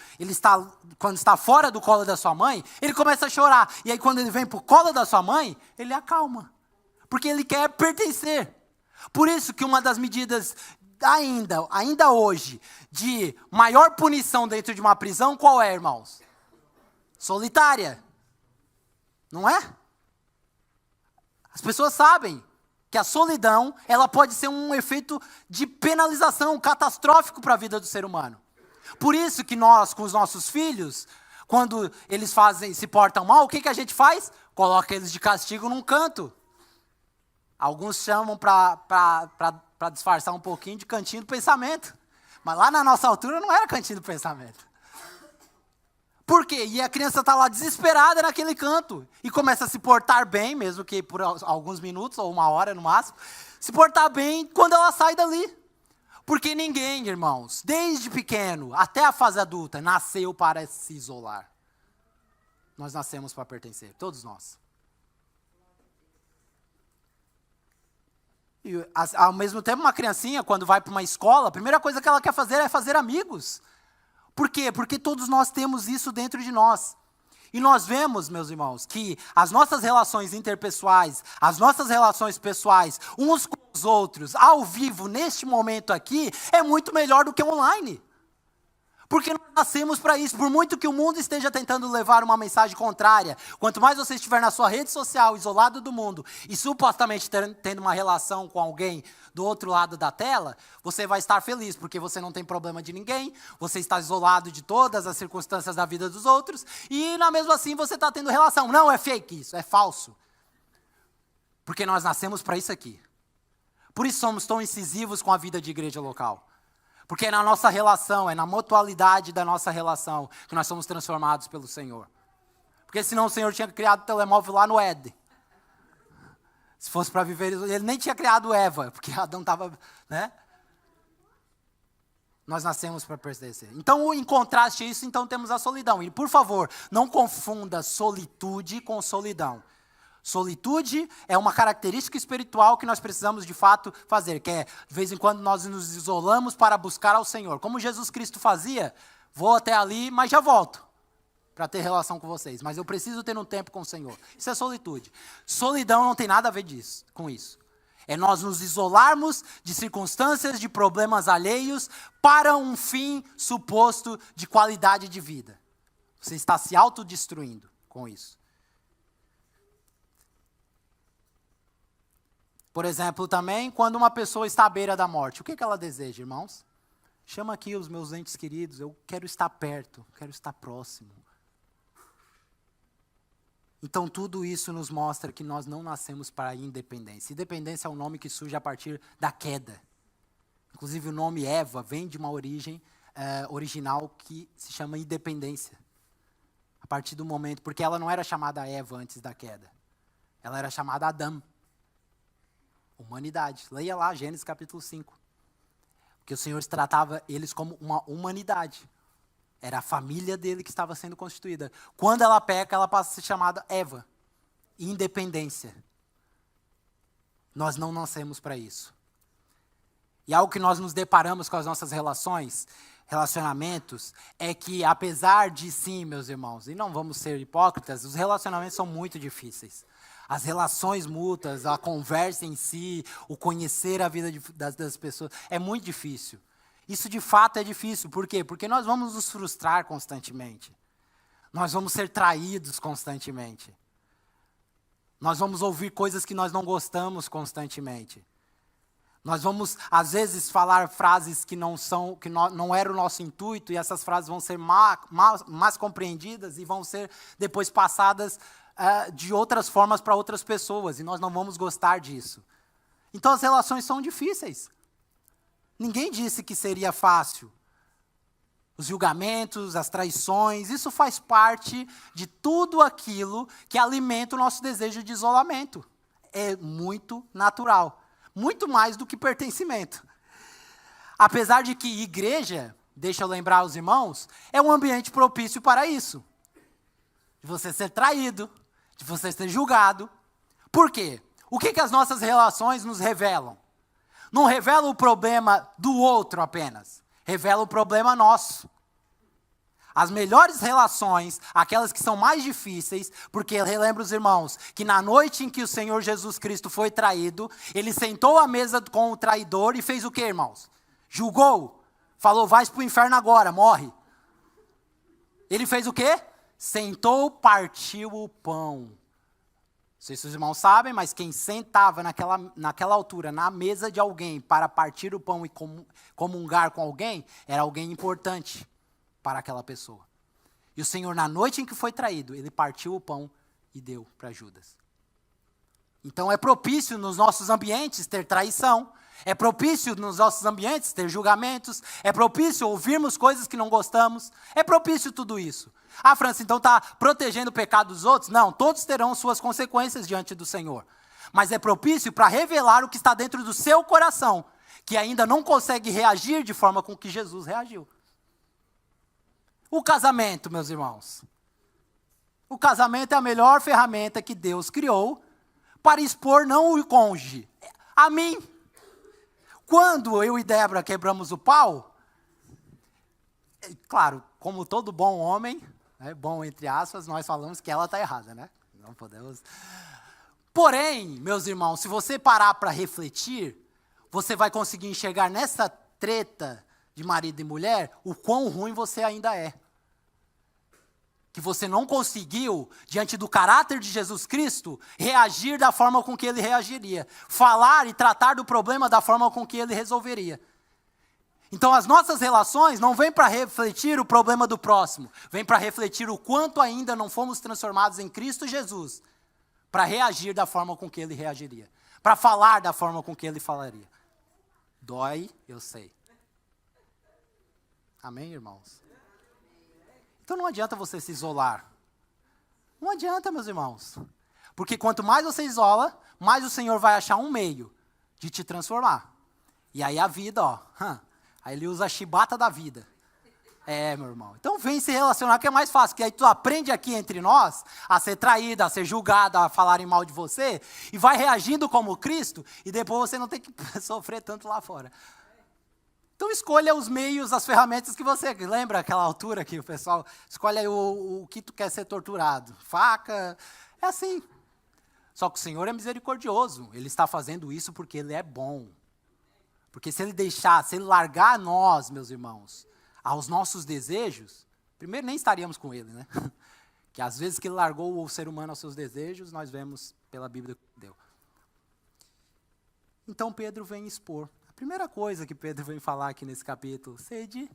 quando está fora do colo da sua mãe, ele começa a chorar. E aí quando ele vem para o colo da sua mãe, ele acalma. Porque ele quer pertencer. Por isso que uma das medidas, ainda hoje, de maior punição dentro de uma prisão, qual é, irmãos? Solitária. Não é? As pessoas sabem que a solidão, ela pode ser um efeito de penalização catastrófico para a vida do ser humano. Por isso que nós, com os nossos filhos, quando eles se portam mal, o que a gente faz? Coloca eles de castigo num canto. Alguns chamam para disfarçar um pouquinho de cantinho do pensamento. Mas lá na nossa altura não era cantinho do pensamento. Por quê? E a criança está lá desesperada naquele canto e começa a se portar bem, mesmo que por alguns minutos ou uma hora no máximo, se portar bem quando ela sai dali. Porque ninguém, irmãos, desde pequeno até a fase adulta, nasceu para se isolar. Nós nascemos para pertencer, todos nós. E, ao mesmo tempo, uma criancinha, quando vai para uma escola, a primeira coisa que ela quer fazer é fazer amigos. Por quê? Porque todos nós temos isso dentro de nós. E nós vemos, meus irmãos, que as nossas relações interpessoais, as nossas relações pessoais, uns com os outros, ao vivo, neste momento aqui, é muito melhor do que online. Porque nós nascemos para isso. Por muito que o mundo esteja tentando levar uma mensagem contrária, quanto mais você estiver na sua rede social, isolado do mundo, e supostamente tendo uma relação com alguém do outro lado da tela, você vai estar feliz, porque você não tem problema de ninguém, você está isolado de todas as circunstâncias da vida dos outros, e na mesma assim você está tendo relação. Não, é fake isso, é falso. Porque nós nascemos para isso aqui. Por isso somos tão incisivos com a vida de igreja local. Porque é na nossa relação, é na mutualidade da nossa relação que nós somos transformados pelo Senhor. Porque senão o Senhor tinha criado o telemóvel lá no Éden. Se fosse para viver, ele nem tinha criado Eva, porque Adão estava, né? Nós nascemos para pertencer. Então, em contraste a isso, então temos a solidão. E, por favor, não confunda solitude com solidão. Solitude é uma característica espiritual que nós precisamos de fato fazer, que é, de vez em quando, nós nos isolamos para buscar ao Senhor. Como Jesus Cristo fazia, vou até ali, mas já volto para ter relação com vocês. Mas eu preciso ter um tempo com o Senhor. Isso é solitude. Solidão não tem nada a ver com isso. É nós nos isolarmos de circunstâncias, de problemas alheios, para um fim suposto de qualidade de vida. Você está se autodestruindo com isso. Por exemplo, também, quando uma pessoa está à beira da morte, o que ela deseja, irmãos? Chama aqui os meus entes queridos, eu quero estar perto, quero estar próximo. Então, tudo isso nos mostra que nós não nascemos para a independência. Independência é um nome que surge a partir da queda. Inclusive, o nome Eva vem de uma origem original que se chama independência. A partir do momento, porque ela não era chamada Eva antes da queda. Ela era chamada Adão. Humanidade. Leia lá, Gênesis capítulo 5. Porque o Senhor tratava eles como uma humanidade. Era a família dele que estava sendo constituída. Quando ela peca, ela passa a ser chamada Eva. Independência. Nós não nascemos para isso. E algo que nós nos deparamos com as nossas relacionamentos, é que apesar de sim, meus irmãos, e não vamos ser hipócritas, os relacionamentos são muito difíceis. As relações mútuas, a conversa em si, o conhecer a vida das pessoas, é muito difícil. Isso de fato é difícil. Por quê? Porque nós vamos nos frustrar constantemente. Nós vamos ser traídos constantemente. Nós vamos ouvir coisas que nós não gostamos constantemente. Nós vamos, às vezes, falar frases que não era o nosso intuito, e essas frases vão ser mais compreendidas e vão ser depois passadas de outras formas para outras pessoas, e nós não vamos gostar disso. Então as relações são difíceis. Ninguém disse que seria fácil. Os julgamentos, as traições, isso faz parte de tudo aquilo que alimenta o nosso desejo de isolamento. É muito natural. Muito mais do que pertencimento. Apesar de que igreja, deixa eu lembrar os irmãos, é um ambiente propício para isso. De você ser traído, de você ser julgado. Por quê? O que as nossas relações nos revelam? Não revela o problema do outro apenas. Revela o problema nosso. As melhores relações, aquelas que são mais difíceis, porque relembra os irmãos, que na noite em que o Senhor Jesus Cristo foi traído, ele sentou à mesa com o traidor e fez o quê, irmãos? Julgou. Falou, vais para o inferno agora, morre. Ele fez o quê? Sentou, partiu o pão. Não sei se os irmãos sabem, mas quem sentava naquela altura, na mesa de alguém, para partir o pão e comungar com alguém, era alguém importante para aquela pessoa. E o Senhor, na noite em que foi traído, ele partiu o pão e deu para Judas. Então é propício nos nossos ambientes ter traição, É propício nos nossos ambientes ter julgamentos, é propício ouvirmos coisas que não gostamos, é propício tudo isso. Ah, França, então está protegendo o pecado dos outros? Não, todos terão suas consequências diante do Senhor. Mas é propício para revelar o que está dentro do seu coração, que ainda não consegue reagir de forma com que Jesus reagiu. O casamento, meus irmãos. O casamento é a melhor ferramenta que Deus criou para expor não o cônjuge, a mim. Quando eu e Débora quebramos o pau, claro, como todo bom homem, né, bom entre aspas, nós falamos que ela está errada, né? Não podemos. Porém, meus irmãos, se você parar para refletir, você vai conseguir enxergar nessa treta de marido e mulher o quão ruim você ainda é. Que você não conseguiu, diante do caráter de Jesus Cristo, reagir da forma com que ele reagiria. Falar e tratar do problema da forma com que ele resolveria. Então as nossas relações não vêm para refletir o problema do próximo, vêm para refletir o quanto ainda não fomos transformados em Cristo Jesus, para reagir da forma com que ele reagiria, para falar da forma com que ele falaria. Dói, eu sei. Amém, irmãos? Então não adianta você se isolar. Não adianta, meus irmãos. Porque quanto mais você isola, mais o Senhor vai achar um meio de te transformar. E aí a vida, aí ele usa a chibata da vida. Meu irmão. Então vem se relacionar que é mais fácil. Porque aí tu aprende aqui entre nós a ser traída, a ser julgada, a falarem mal de você. E vai reagindo como Cristo. E depois você não tem que sofrer tanto lá fora. Então escolha os meios, as ferramentas que você... Lembra aquela altura que o pessoal escolhe aí o que tu quer ser torturado? Faca, é assim. Só que o Senhor é misericordioso. Ele está fazendo isso porque Ele é bom. Porque se Ele deixar, se Ele largar nós, meus irmãos, aos nossos desejos, primeiro nem estaríamos com Ele, né? Que às vezes que Ele largou o ser humano aos seus desejos, nós vemos pela Bíblia que deu. Então Pedro vem expor. Primeira coisa que Pedro vem falar aqui nesse capítulo, sede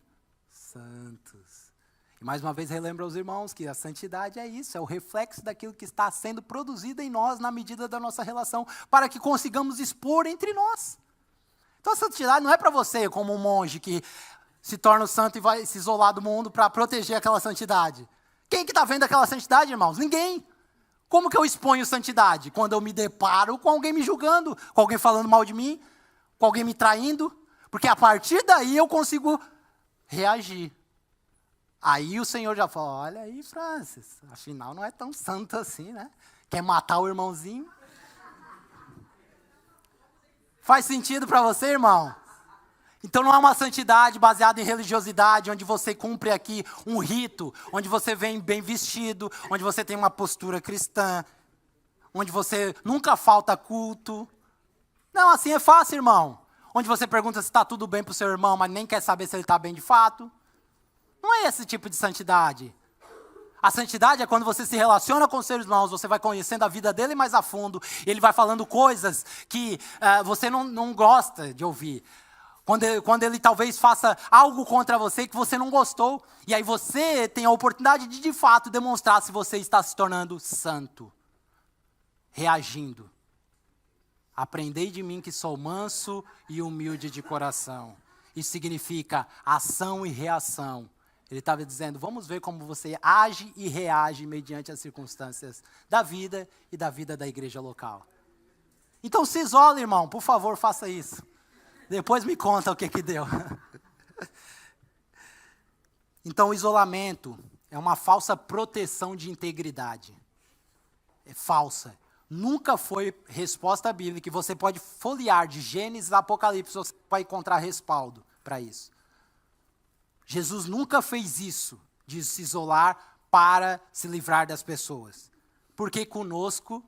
santos. E mais uma vez relembra aos irmãos que a santidade é isso, é o reflexo daquilo que está sendo produzido em nós na medida da nossa relação, para que consigamos expor entre nós. Então a santidade não é para você como um monge que se torna o santo e vai se isolar do mundo para proteger aquela santidade. Quem que está vendo aquela santidade, irmãos? Ninguém. Como que eu exponho santidade? Quando eu me deparo com alguém me julgando, com alguém falando mal de mim, com alguém me traindo, porque a partir daí eu consigo reagir. Aí o Senhor já fala, olha aí, Francis, afinal não é tão santo assim, né? Quer matar o irmãozinho? Faz sentido para você, irmão? Então não é uma santidade baseada em religiosidade, onde você cumpre aqui um rito, onde você vem bem vestido, onde você tem uma postura cristã, onde você nunca falta culto. Não, assim é fácil, irmão. Onde você pergunta se está tudo bem para o seu irmão, mas nem quer saber se ele está bem de fato. Não é esse tipo de santidade. A santidade é quando você se relaciona com os seus irmãos, você vai conhecendo a vida dele mais a fundo, ele vai falando coisas que você não gosta de ouvir. Quando ele talvez faça algo contra você que você não gostou, e aí você tem a oportunidade de fato, demonstrar se você está se tornando santo. Reagindo. Aprendei de mim que sou manso e humilde de coração. Isso significa ação e reação. Ele estava dizendo, vamos ver como você age e reage mediante as circunstâncias da vida e da vida da igreja local. Então se isole, irmão, por favor, faça isso. Depois me conta o que deu. Então o isolamento é uma falsa proteção de integridade. É falsa. Nunca foi resposta bíblica, que você pode folhear de Gênesis a Apocalipse, você vai encontrar respaldo para isso. Jesus nunca fez isso, de se isolar para se livrar das pessoas. Porque conosco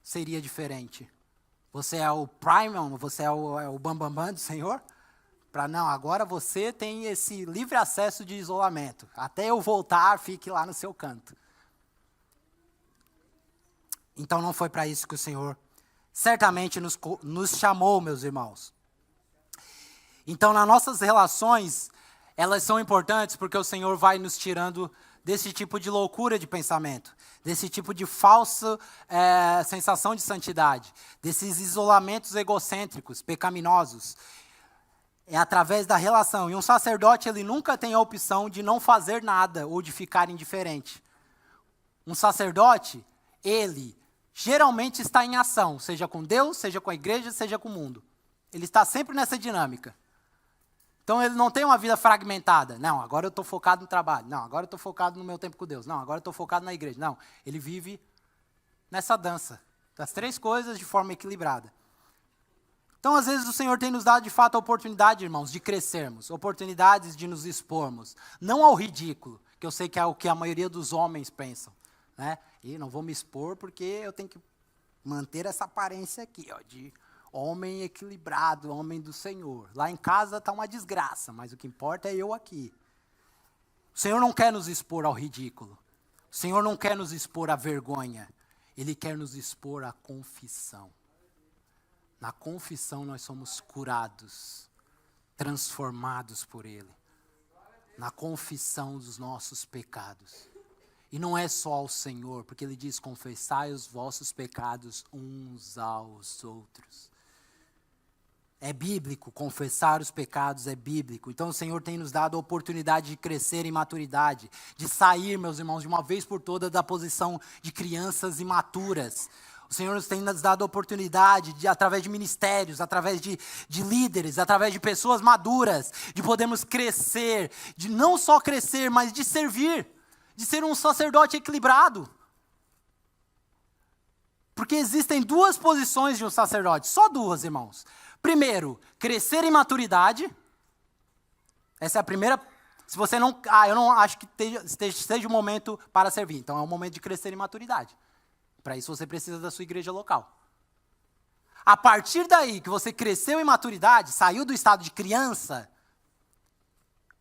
seria diferente. Você é o Primon, você é o bambambam do Senhor? Não, agora você tem esse livre acesso de isolamento. Até eu voltar, fique lá no seu canto. Então não foi para isso que o Senhor certamente nos chamou, meus irmãos. Então nas nossas relações, elas são importantes porque o Senhor vai nos tirando desse tipo de loucura de pensamento, desse tipo de falsa sensação de santidade, desses isolamentos egocêntricos, pecaminosos. É através da relação. E um sacerdote, ele nunca tem a opção de não fazer nada ou de ficar indiferente. Um sacerdote, ele geralmente está em ação, seja com Deus, seja com a igreja, seja com o mundo. Ele está sempre nessa dinâmica. Então, ele não tem uma vida fragmentada. Não, agora eu estou focado no trabalho. Não, agora eu estou focado no meu tempo com Deus. Não, agora eu estou focado na igreja. Não, ele vive nessa dança das três coisas de forma equilibrada. Então, às vezes, o Senhor tem nos dado, de fato, a oportunidade, irmãos, de crescermos, oportunidades de nos expormos, não ao ridículo, que eu sei que é o que a maioria dos homens pensam, né? E não vou me expor porque eu tenho que manter essa aparência aqui, ó, de homem equilibrado, homem do Senhor. Lá em casa está uma desgraça, mas o que importa é eu aqui. O Senhor não quer nos expor ao ridículo, o Senhor não quer nos expor à vergonha, Ele quer nos expor à confissão. Na confissão nós somos curados, transformados por Ele. Na confissão dos nossos pecados. E não é só ao Senhor, porque Ele diz, confessai os vossos pecados uns aos outros. É bíblico, confessar os pecados é bíblico. Então o Senhor tem nos dado a oportunidade de crescer em maturidade, de sair, meus irmãos, de uma vez por todas da posição de crianças imaturas. O Senhor nos tem nos dado a oportunidade, através de ministérios, através de líderes, através de pessoas maduras, de podermos crescer, de não só crescer, mas de servir, de ser um sacerdote equilibrado. Porque existem duas posições de um sacerdote, só duas, irmãos. Primeiro, crescer em maturidade. Essa é a primeira. Se você não... eu não acho que seja o momento para servir. Então é o momento de crescer em maturidade. Para isso você precisa da sua igreja local. A partir daí que você cresceu em maturidade, saiu do estado de criança,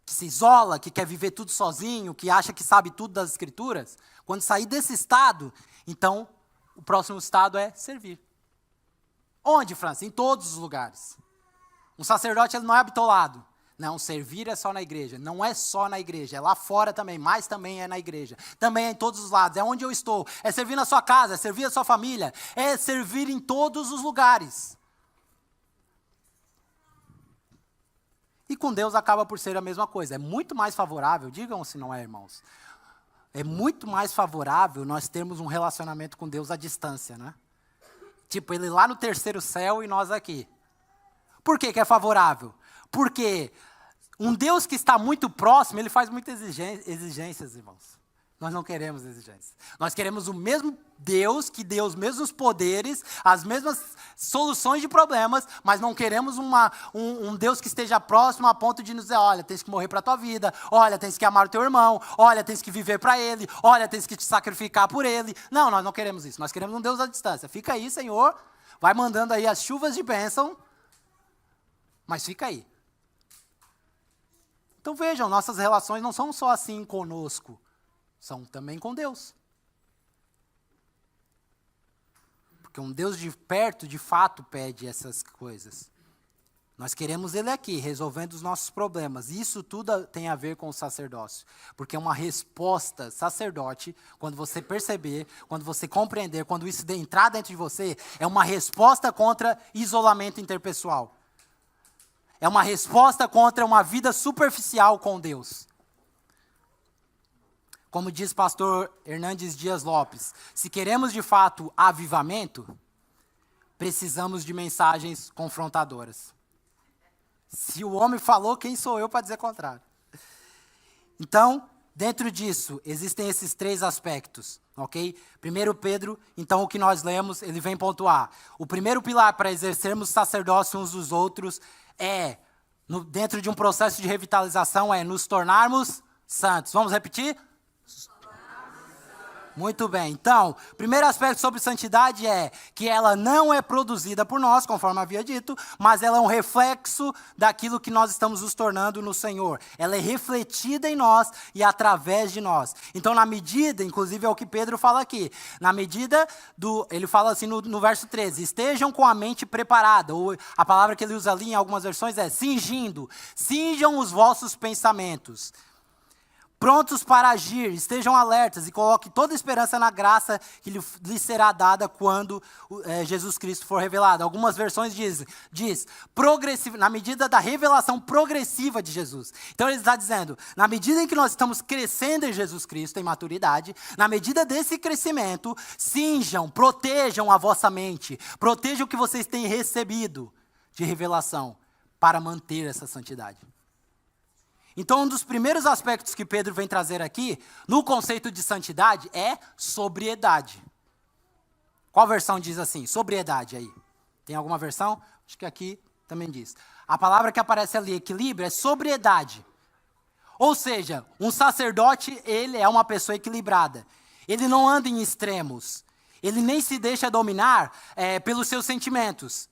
que se isola, que quer viver tudo sozinho, que acha que sabe tudo das escrituras, quando sair desse estado, então o próximo estado é servir. Onde, França? Em todos os lugares. Um sacerdote ele não é bitolado. Não, servir é só na igreja. Não é só na igreja, é lá fora também, mas também é na igreja. Também é em todos os lados, é onde eu estou. É servir na sua casa, é servir a sua família, é servir em todos os lugares. E com Deus acaba por ser a mesma coisa. É muito mais favorável, digam se não é, irmãos. É muito mais favorável nós termos um relacionamento com Deus à distância, né? Tipo, Ele lá no terceiro céu e nós aqui. Por que é favorável? Porque um Deus que está muito próximo, Ele faz muitas exigências, irmãos. Nós não queremos exigências. Nós queremos o mesmo Deus, que dê os mesmos poderes, as mesmas soluções de problemas, mas não queremos um Deus que esteja próximo a ponto de nos dizer, olha, tens que morrer para a tua vida, olha, tens que amar o teu irmão, olha, tens que viver para Ele, olha, tens que te sacrificar por Ele. Não, nós não queremos isso. Nós queremos um Deus à distância. Fica aí, Senhor, vai mandando aí as chuvas de bênção, mas fica aí. Então vejam, nossas relações não são só assim conosco, são também com Deus. Porque um Deus de perto, de fato, pede essas coisas. Nós queremos Ele aqui, resolvendo os nossos problemas. E isso tudo tem a ver com o sacerdócio. Porque é uma resposta, sacerdote, quando você perceber, quando você compreender, quando isso entrar dentro de você, é uma resposta contra isolamento interpessoal. É uma resposta contra uma vida superficial com Deus. Como diz pastor Hernandes Dias Lopes, se queremos de fato avivamento, precisamos de mensagens confrontadoras. Se o homem falou, quem sou eu para dizer o contrário? Então, dentro disso, existem esses três aspectos, ok? 1 Pedro, então o que nós lemos, ele vem pontuar. O primeiro pilar para exercermos sacerdócio uns dos outros é, dentro de um processo de revitalização, é nos tornarmos santos. Vamos repetir? Muito bem. Então, o primeiro aspecto sobre santidade é que ela não é produzida por nós, conforme havia dito, mas ela é um reflexo daquilo que nós estamos nos tornando no Senhor. Ela é refletida em nós e através de nós. Então, na medida, inclusive é o que Pedro fala aqui, na medida ele fala assim no verso 13, estejam com a mente preparada, ou a palavra que ele usa ali em algumas versões é cingindo, cinjam os vossos pensamentos. prontos para agir, estejam alertas e coloquem toda a esperança na graça que lhe será dada quando Jesus Cristo for revelado. Algumas versões diz na medida da revelação progressiva de Jesus. Então ele está dizendo, na medida em que nós estamos crescendo em Jesus Cristo, em maturidade, na medida desse crescimento, cinjam, protejam a vossa mente, protejam o que vocês têm recebido de revelação para manter essa santidade. Então, um dos primeiros aspectos que Pedro vem trazer aqui, no conceito de santidade, é sobriedade. Qual versão diz assim? Sobriedade aí. Tem alguma versão? Acho que aqui também diz. A palavra que aparece ali, equilíbrio, é sobriedade. Ou seja, um sacerdote, ele é uma pessoa equilibrada. Ele não anda em extremos. Ele nem se deixa dominar pelos seus sentimentos,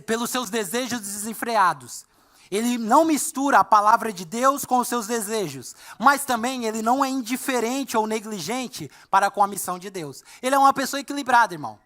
pelos seus desejos desenfreados. Ele não mistura a palavra de Deus com os seus desejos, mas também ele não é indiferente ou negligente para com a missão de Deus. Ele é uma pessoa equilibrada, irmão.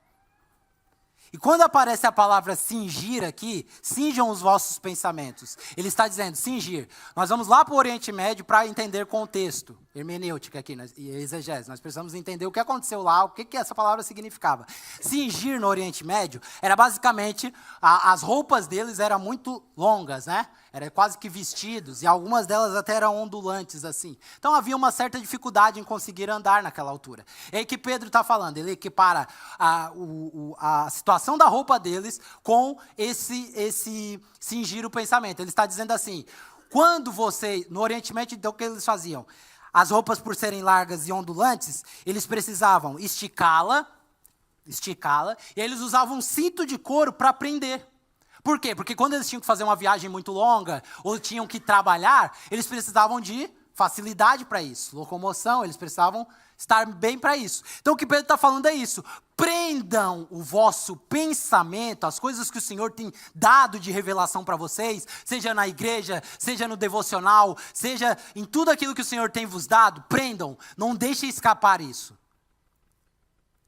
E quando aparece a palavra cingir aqui, cinjam os vossos pensamentos. Ele está dizendo, cingir. Nós vamos lá para o Oriente Médio para entender contexto, hermenêutica aqui, e exegese. Nós precisamos entender o que aconteceu lá, o que essa palavra significava. Cingir no Oriente Médio era basicamente, as roupas deles eram muito longas, né? Era quase que vestidos, e algumas delas até eram ondulantes, assim. Então havia uma certa dificuldade em conseguir andar naquela altura. É aí que Pedro está falando, ele equipara a situação da roupa deles com esse cingir o pensamento. Ele está dizendo assim, quando você, no Oriente Médio, então o que eles faziam? As roupas, por serem largas e ondulantes, eles precisavam esticá-la, e eles usavam um cinto de couro para prender. Por quê? Porque quando eles tinham que fazer uma viagem muito longa, ou tinham que trabalhar, eles precisavam de facilidade para isso. Locomoção, eles precisavam estar bem para isso. Então o que Pedro está falando é isso. Prendam o vosso pensamento, as coisas que o Senhor tem dado de revelação para vocês, seja na igreja, seja no devocional, seja em tudo aquilo que o Senhor tem vos dado, prendam, não deixem escapar isso,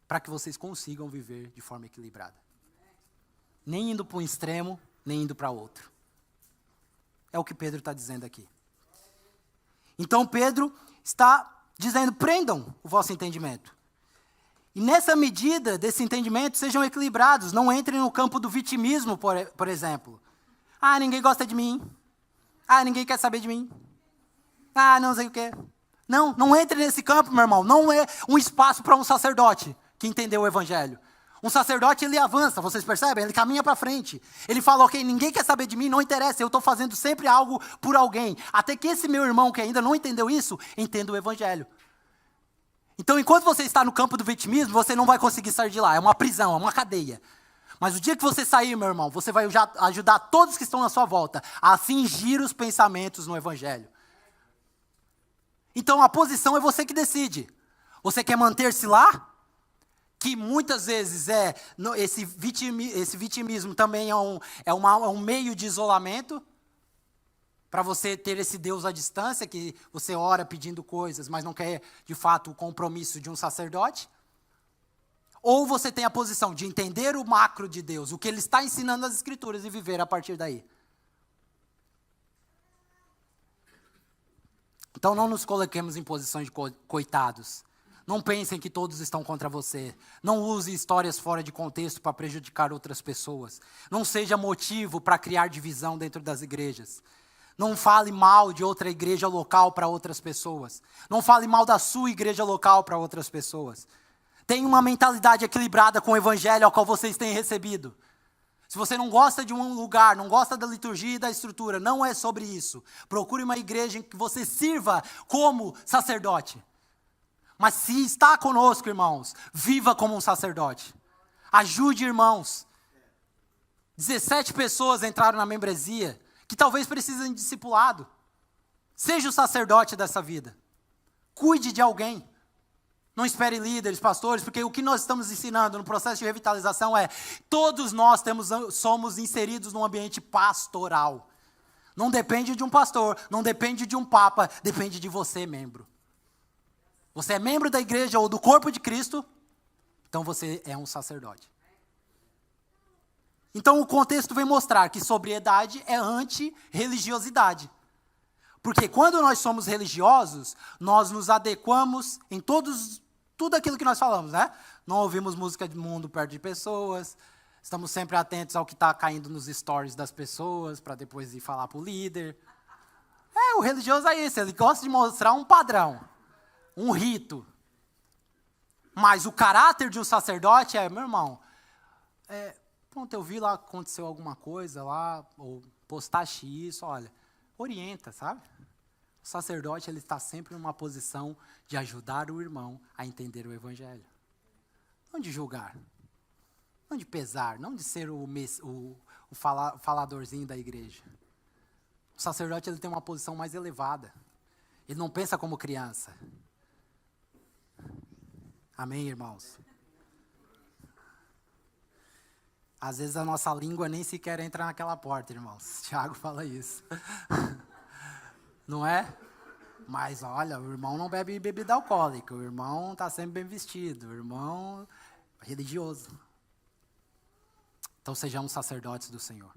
para que vocês consigam viver de forma equilibrada. Nem indo para um extremo, nem indo para outro. É o que Pedro está dizendo aqui. Então Pedro está dizendo, prendam o vosso entendimento. E nessa medida desse entendimento, sejam equilibrados. Não entrem no campo do vitimismo, por exemplo. Ah, ninguém gosta de mim. Ah, ninguém quer saber de mim. Ah, não sei o quê. Não entre nesse campo, meu irmão. Não é um espaço para um sacerdote que entendeu o evangelho. Um sacerdote, ele avança, vocês percebem? Ele caminha para frente. Ele fala, ok, ninguém quer saber de mim, não interessa, eu estou fazendo sempre algo por alguém. Até que esse meu irmão que ainda não entendeu isso, entenda o evangelho. Então, enquanto você está no campo do vitimismo, você não vai conseguir sair de lá. É uma prisão, é uma cadeia. Mas o dia que você sair, meu irmão, você vai ajudar todos que estão na sua volta a fingir os pensamentos no evangelho. Então, a posição é você que decide. Você quer manter-se lá? Que muitas vezes esse vitimismo também é um meio de isolamento, para você ter esse Deus à distância, que você ora pedindo coisas, mas não quer, de fato, o compromisso de um sacerdote. Ou você tem a posição de entender o macro de Deus, o que Ele está ensinando nas Escrituras e viver a partir daí. Então não nos coloquemos em posições de coitados. Não pensem que todos estão contra você. Não use histórias fora de contexto para prejudicar outras pessoas. Não seja motivo para criar divisão dentro das igrejas. Não fale mal de outra igreja local para outras pessoas. Não fale mal da sua igreja local para outras pessoas. Tenha uma mentalidade equilibrada com o evangelho ao qual vocês têm recebido. Se você não gosta de um lugar, não gosta da liturgia e da estrutura, não é sobre isso. Procure uma igreja em que você sirva como sacerdote. Mas se está conosco, irmãos, viva como um sacerdote. Ajude irmãos. 17 pessoas entraram na membresia, que talvez precisem de discipulado. Seja o sacerdote dessa vida. Cuide de alguém. Não espere líderes, pastores, porque o que nós estamos ensinando no processo de revitalização é, todos nós somos inseridos num ambiente pastoral. Não depende de um pastor, não depende de um papa, depende de você, membro. Você é membro da igreja ou do corpo de Cristo, então você é um sacerdote. Então o contexto vem mostrar que sobriedade é anti-religiosidade. Porque quando nós somos religiosos, nós nos adequamos em tudo aquilo que nós falamos, né? Não ouvimos música de mundo perto de pessoas, estamos sempre atentos ao que está caindo nos stories das pessoas, para depois ir falar para o líder. O religioso é isso, ele gosta de mostrar um padrão, um rito. Mas o caráter de um sacerdote meu irmão, pronto, eu vi lá, aconteceu alguma coisa lá, ou postaste isso, olha, orienta, sabe? O sacerdote, ele está sempre numa posição de ajudar o irmão a entender o evangelho. Não de julgar, não de pesar, não de ser o faladorzinho da igreja. O sacerdote, ele tem uma posição mais elevada. Ele não pensa como criança. Amém, irmãos? Às vezes a nossa língua nem sequer entra naquela porta, irmãos. Tiago fala isso. Não é? Mas olha, o irmão não bebe bebida alcoólica, o irmão está sempre bem vestido, o irmão é religioso. Então sejamos sacerdotes do Senhor.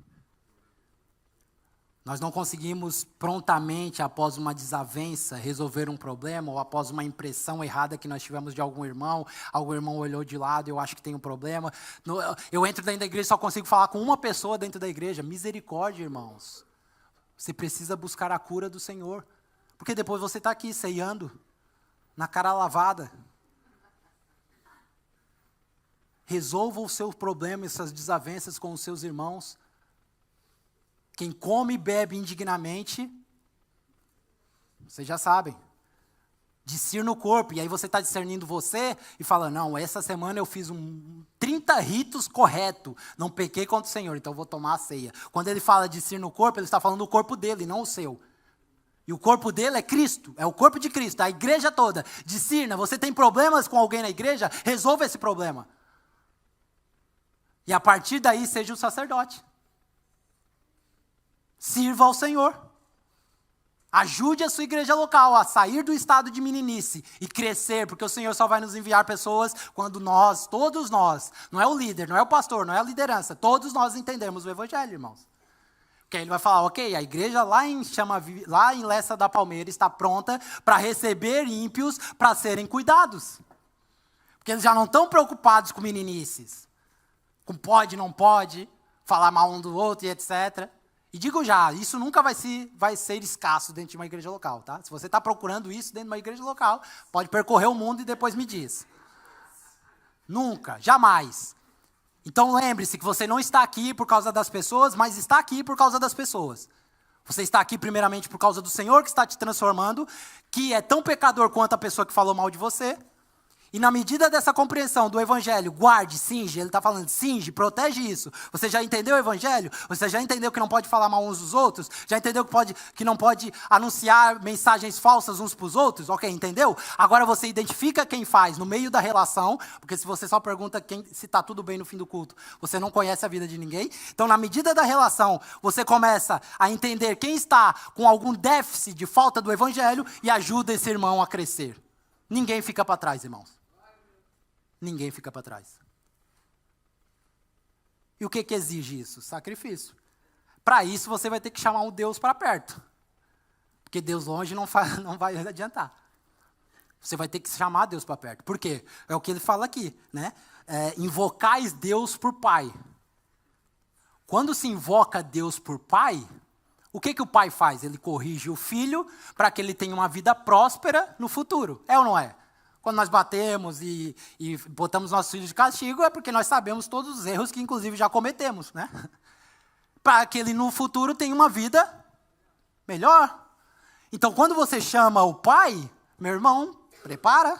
Nós não conseguimos prontamente, após uma desavença, resolver um problema, ou após uma impressão errada que nós tivemos de algum irmão olhou de lado, eu acho que tem um problema. Eu entro dentro da igreja e só consigo falar com uma pessoa dentro da igreja. Misericórdia, irmãos. Você precisa buscar a cura do Senhor. Porque depois você está aqui ceiando, na cara lavada. Resolva o seu problema, essas desavenças com os seus irmãos. Quem come e bebe indignamente, vocês já sabem, discerne o corpo. E aí você está discernindo você e fala, não, essa semana eu fiz 30 ritos corretos, não pequei contra o Senhor, então eu vou tomar a ceia. Quando ele fala discerne o corpo, ele está falando do corpo dele, não o seu. E o corpo dele é Cristo, é o corpo de Cristo, a igreja toda. Discerna, você tem problemas com alguém na igreja, resolva esse problema. E a partir daí, seja o sacerdote. Sirva ao Senhor. Ajude a sua igreja local a sair do estado de meninice e crescer, porque o Senhor só vai nos enviar pessoas quando nós, todos nós, não é o líder, não é o pastor, não é a liderança, todos nós entendemos o evangelho, irmãos. Porque aí ele vai falar, ok, a igreja lá em Lessa da Palmeira está pronta para receber ímpios para serem cuidados. Porque eles já não estão preocupados com meninices, com pode, não pode, falar mal um do outro e etc. E digo já, isso nunca vai ser escasso dentro de uma igreja local, tá? Se você está procurando isso dentro de uma igreja local, pode percorrer o mundo e depois me diz. Nunca, jamais. Então lembre-se que você não está aqui por causa das pessoas, mas está aqui por causa das pessoas. Você está aqui primeiramente por causa do Senhor que está te transformando, que é tão pecador quanto a pessoa que falou mal de você. E na medida dessa compreensão do evangelho, guarde, cinge, ele está falando, cinge, protege isso. Você já entendeu o evangelho? Você já entendeu que não pode falar mal uns dos outros? Já entendeu que não pode anunciar mensagens falsas uns para os outros? Ok, entendeu? Agora você identifica quem faz no meio da relação, porque se você só pergunta se está tudo bem no fim do culto, você não conhece a vida de ninguém. Então, na medida da relação, você começa a entender quem está com algum déficit de falta do evangelho e ajuda esse irmão a crescer. Ninguém fica para trás, irmãos. Ninguém fica para trás. E o que exige isso? Sacrifício. Para isso, você vai ter que chamar um Deus para perto. Porque Deus longe não vai adiantar. Você vai ter que chamar Deus para perto. Por quê? É o que ele fala aqui, né? Invocais Deus por Pai. Quando se invoca Deus por Pai, o que o pai faz? Ele corrige o filho para que ele tenha uma vida próspera no futuro. É ou não é? Quando nós batemos e botamos nossos filhos de castigo, é porque nós sabemos todos os erros que, inclusive, já cometemos, né? Para que ele, no futuro, tenha uma vida melhor. Então, quando você chama o pai, meu irmão, prepara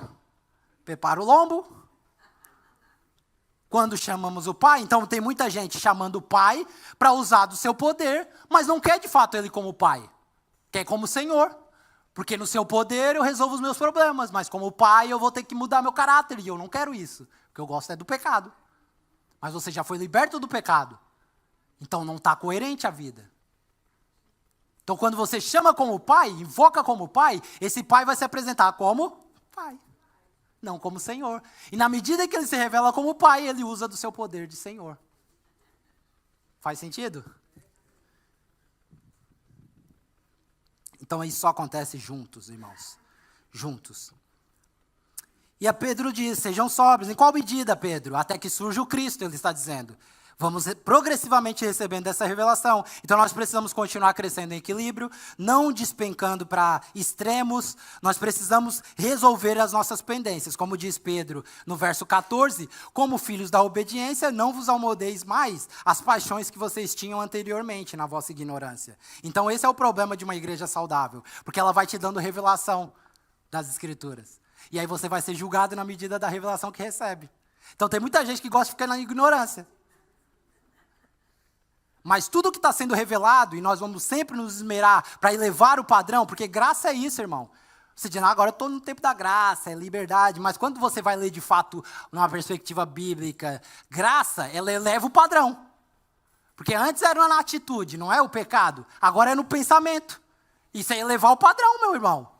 o lombo. Quando chamamos o pai, então tem muita gente chamando o pai para usar do seu poder, mas não quer, de fato, ele como pai. Quer como Senhor. Porque no seu poder eu resolvo os meus problemas, mas como pai eu vou ter que mudar meu caráter, e eu não quero isso. O que eu gosto é do pecado. Mas você já foi liberto do pecado. Então não está coerente a vida. Então quando você chama como pai, invoca como pai, esse pai vai se apresentar como pai, não como Senhor. E na medida que ele se revela como pai, ele usa do seu poder de Senhor. Faz sentido? Então isso só acontece juntos, irmãos. Juntos. E a Pedro diz, sejam sóbrios. Em qual medida, Pedro? Até que surja o Cristo, ele está dizendo. Vamos progressivamente recebendo essa revelação. Então nós precisamos continuar crescendo em equilíbrio, não despencando para extremos. Nós precisamos resolver as nossas pendências. Como diz Pedro no verso 14, como filhos da obediência, não vos amoldeis mais as paixões que vocês tinham anteriormente na vossa ignorância. Então esse é o problema de uma igreja saudável, porque ela vai te dando revelação das Escrituras. E aí você vai ser julgado na medida da revelação que recebe. Então tem muita gente que gosta de ficar na ignorância. Mas tudo que está sendo revelado, e nós vamos sempre nos esmerar para elevar o padrão, porque graça é isso, irmão. Você diz, agora eu estou no tempo da graça, é liberdade, mas quando você vai ler de fato, numa perspectiva bíblica, graça, ela eleva o padrão. Porque antes era na atitude, não é o pecado, agora é no pensamento. Isso é elevar o padrão, meu irmão.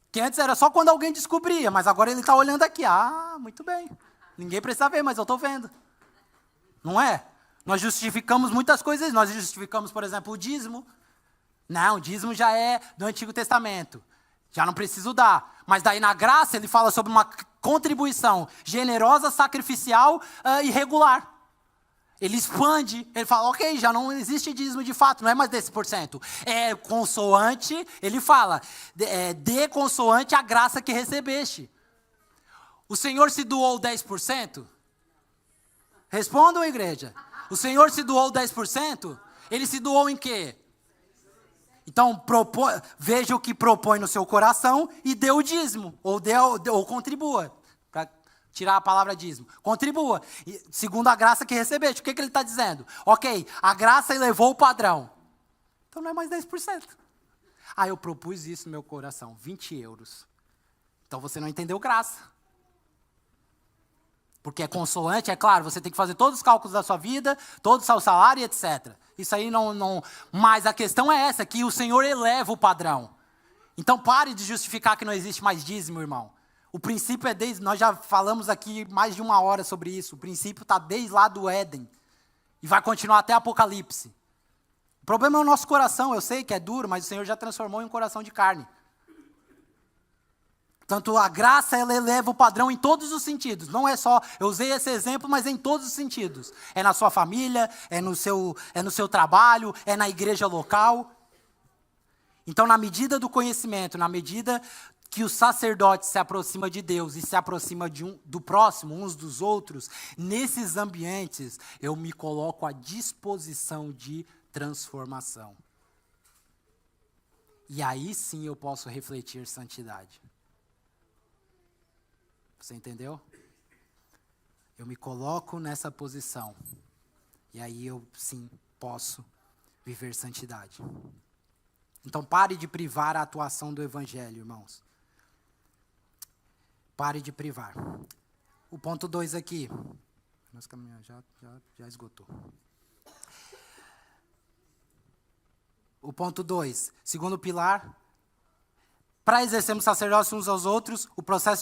Que antes era só quando alguém descobria, mas agora ele está olhando aqui. Ah, muito bem. Ninguém precisa ver, mas eu estou vendo. Não é? Nós justificamos muitas coisas. Nós justificamos, por exemplo, o dízimo. Não, o dízimo já é do Antigo Testamento. Já não preciso dar. Mas daí na graça ele fala sobre uma contribuição generosa, sacrificial e regular. Ele expande, ele fala, ok, já não existe dízimo de fato, não é mais desse %. É consoante, ele fala, dê consoante a graça que recebeste. O Senhor se doou 10%? Respondam, igreja. O Senhor se doou 10%? Ele se doou em quê? Então, veja o que propõe no seu coração e dê o dízimo, ou contribua. Para tirar a palavra dízimo. Contribua. Segundo a graça que recebeste. O que ele está dizendo? Ok, a graça elevou o padrão. Então não é mais 10%. Ah, eu propus isso no meu coração, 20 euros. Então você não entendeu graça. Porque é consoante, é claro, você tem que fazer todos os cálculos da sua vida, todo o seu salário, etc. Isso aí não... Mas a questão é essa, que o Senhor eleva o padrão. Então pare de justificar que não existe mais dízimo, irmão. O princípio é desde... Nós já falamos aqui mais de 1 hora sobre isso. O princípio está desde lá do Éden. E vai continuar até Apocalipse. O problema é o nosso coração. Eu sei que é duro, mas o Senhor já transformou em um coração de carne. Tanto a graça, ela eleva o padrão em todos os sentidos. Não é só, eu usei esse exemplo, mas em todos os sentidos. É na sua família, é no seu trabalho, é na igreja local. Então, na medida do conhecimento, na medida que o sacerdote se aproxima de Deus e se aproxima do próximo, uns dos outros, nesses ambientes, eu me coloco à disposição de transformação. E aí sim eu posso refletir santidade. Você entendeu? Eu me coloco nessa posição. E aí eu, sim, posso viver santidade. Então pare de privar a atuação do Evangelho, irmãos. Pare de privar. O ponto 2 aqui. Nosso caminho já esgotou. O ponto 2. Segundo pilar. Para exercermos sacerdócio uns aos outros,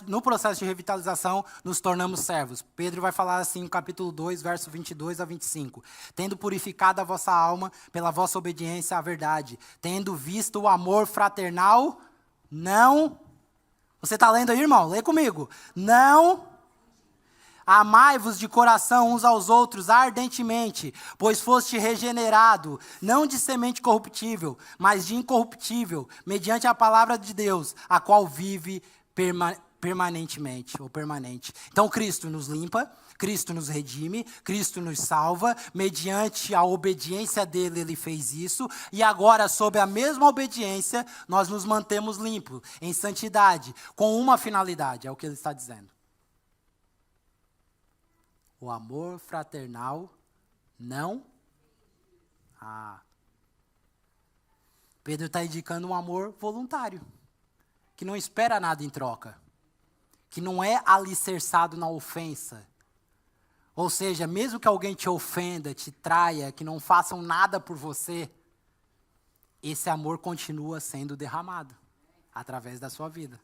no processo de revitalização, nos tornamos servos. Pedro vai falar assim no capítulo 2, verso 22 a 25. Tendo purificado a vossa alma pela vossa obediência à verdade, tendo visto o amor fraternal, não... Você está lendo aí, irmão? Lê comigo. Não... Amai-vos de coração uns aos outros ardentemente, pois foste regenerado, não de semente corruptível, mas de incorruptível, mediante a palavra de Deus, a qual vive permanentemente, ou permanente. Então Cristo nos limpa, Cristo nos redime, Cristo nos salva, mediante a obediência dele, ele fez isso, e agora, sob a mesma obediência, nós nos mantemos limpos, em santidade, com uma finalidade, é o que ele está dizendo. O amor fraternal não... Pedro está indicando um amor voluntário, que não espera nada em troca, que não é alicerçado na ofensa. Ou seja, mesmo que alguém te ofenda, te traia, que não façam nada por você, esse amor continua sendo derramado através da sua vida.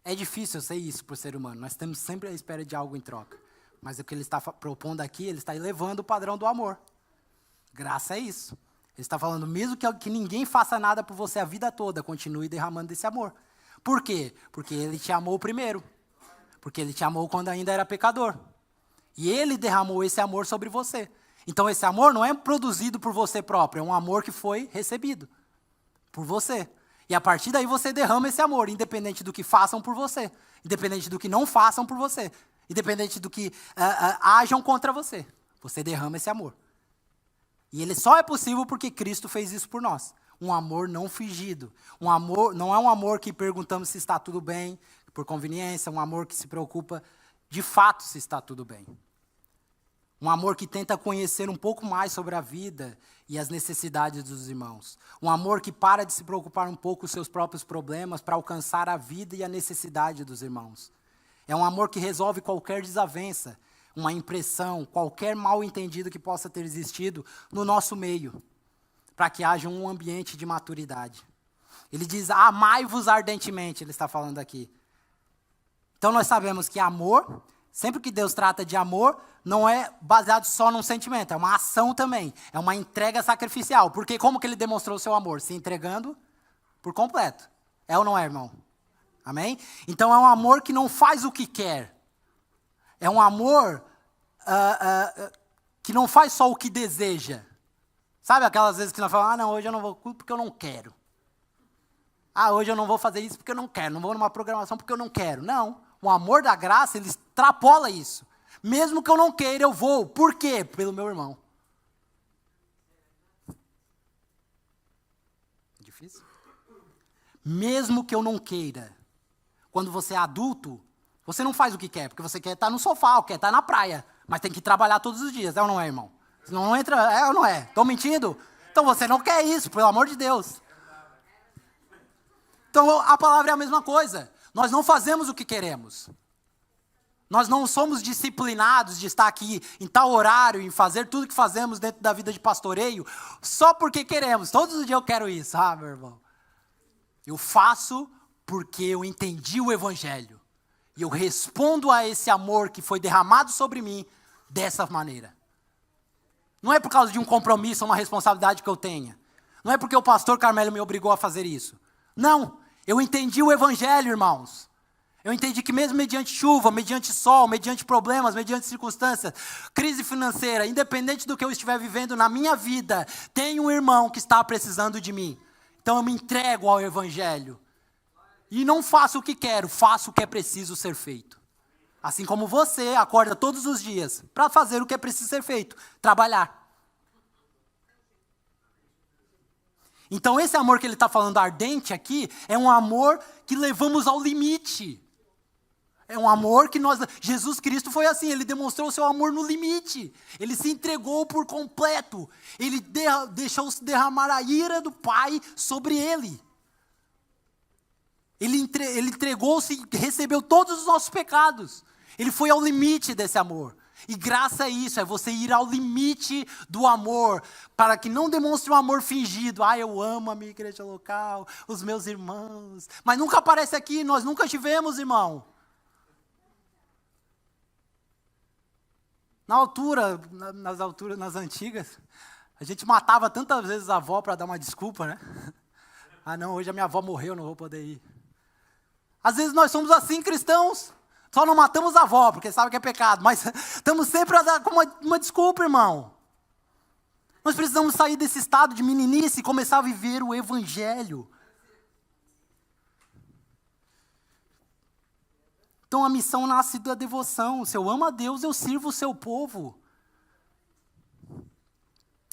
É difícil, eu sei isso por ser humano, nós temos sempre a espera de algo em troca. Mas o que ele está propondo aqui, ele está elevando o padrão do amor. Graça é isso. Ele está falando, mesmo que ninguém faça nada por você a vida toda, continue derramando esse amor. Por quê? Porque ele te amou primeiro. Porque ele te amou quando ainda era pecador. E ele derramou esse amor sobre você. Então esse amor não é produzido por você próprio, é um amor que foi recebido por você. E a partir daí você derrama esse amor, independente do que façam por você, independente do que não façam por você, independente do que hajam contra você. Você derrama esse amor. E ele só é possível porque Cristo fez isso por nós. Um amor não fingido. Um amor, não é um amor que perguntamos se está tudo bem, por conveniência, um amor que se preocupa de fato se está tudo bem. Um amor que tenta conhecer um pouco mais sobre a vida e as necessidades dos irmãos. Um amor que para de se preocupar um pouco com os seus próprios problemas para alcançar a vida e a necessidade dos irmãos. É um amor que resolve qualquer desavença, uma impressão, qualquer mal entendido que possa ter existido no nosso meio, para que haja um ambiente de maturidade. Ele diz, amai-vos ardentemente, ele está falando aqui. Então nós sabemos que amor, sempre que Deus trata de amor, não é baseado só num sentimento, é uma ação também, é uma entrega sacrificial. Porque como que ele demonstrou o seu amor? Se entregando por completo. É ou não é, irmão? Amém? Então é um amor que não faz o que quer. É um amor que não faz só o que deseja. Sabe aquelas vezes que nós falamos, não, hoje eu não vou porque eu não quero. Hoje eu não vou fazer isso porque eu não quero, não vou numa programação porque eu não quero. Não, o amor da graça, ele extrapola isso. Mesmo que eu não queira, eu vou. Por quê? Pelo meu irmão. Difícil? Mesmo que eu não queira. Quando você é adulto, você não faz o que quer, porque você quer estar no sofá, ou quer estar na praia. Mas tem que trabalhar todos os dias, é ou não é, irmão? Senão não entra, é ou não é? Estou mentindo? Então você não quer isso, pelo amor de Deus. Então a palavra é a mesma coisa. Nós não fazemos o que queremos. Nós não somos disciplinados de estar aqui em tal horário, em fazer tudo que fazemos dentro da vida de pastoreio, só porque queremos. Todos os dias eu quero isso. Meu irmão. Eu faço porque eu entendi o Evangelho. E eu respondo a esse amor que foi derramado sobre mim dessa maneira. Não é por causa de um compromisso, uma responsabilidade que eu tenha. Não é porque o pastor Carmelo me obrigou a fazer isso. Não, eu entendi o Evangelho, irmãos. Eu entendi que mesmo mediante chuva, mediante sol, mediante problemas, mediante circunstâncias, crise financeira, independente do que eu estiver vivendo na minha vida, tem um irmão que está precisando de mim. Então eu me entrego ao Evangelho. E não faço o que quero, faço o que é preciso ser feito. Assim como você acorda todos os dias para fazer o que é preciso ser feito, trabalhar. Então esse amor que ele está falando ardente aqui, é um amor que levamos ao limite. É um amor que Jesus Cristo foi assim, ele demonstrou o seu amor no limite. Ele se entregou por completo. Ele deixou-se derramar a ira do Pai sobre ele. Ele entregou-se e recebeu todos os nossos pecados. Ele foi ao limite desse amor. E graça é isso, é você ir ao limite do amor, para que não demonstre um amor fingido. Eu amo a minha igreja local, os meus irmãos. Mas nunca aparece aqui, nós nunca tivemos, irmão. Nas antigas, a gente matava tantas vezes a avó para dar uma desculpa, né? Não, hoje a minha avó morreu, não vou poder ir. Às vezes nós somos assim, cristãos. Só não matamos a avó, porque sabe que é pecado. Mas estamos sempre a dar uma desculpa, irmão. Nós precisamos sair desse estado de meninice e começar a viver o Evangelho. Então a missão nasce da devoção. Se eu amo a Deus, eu sirvo o seu povo.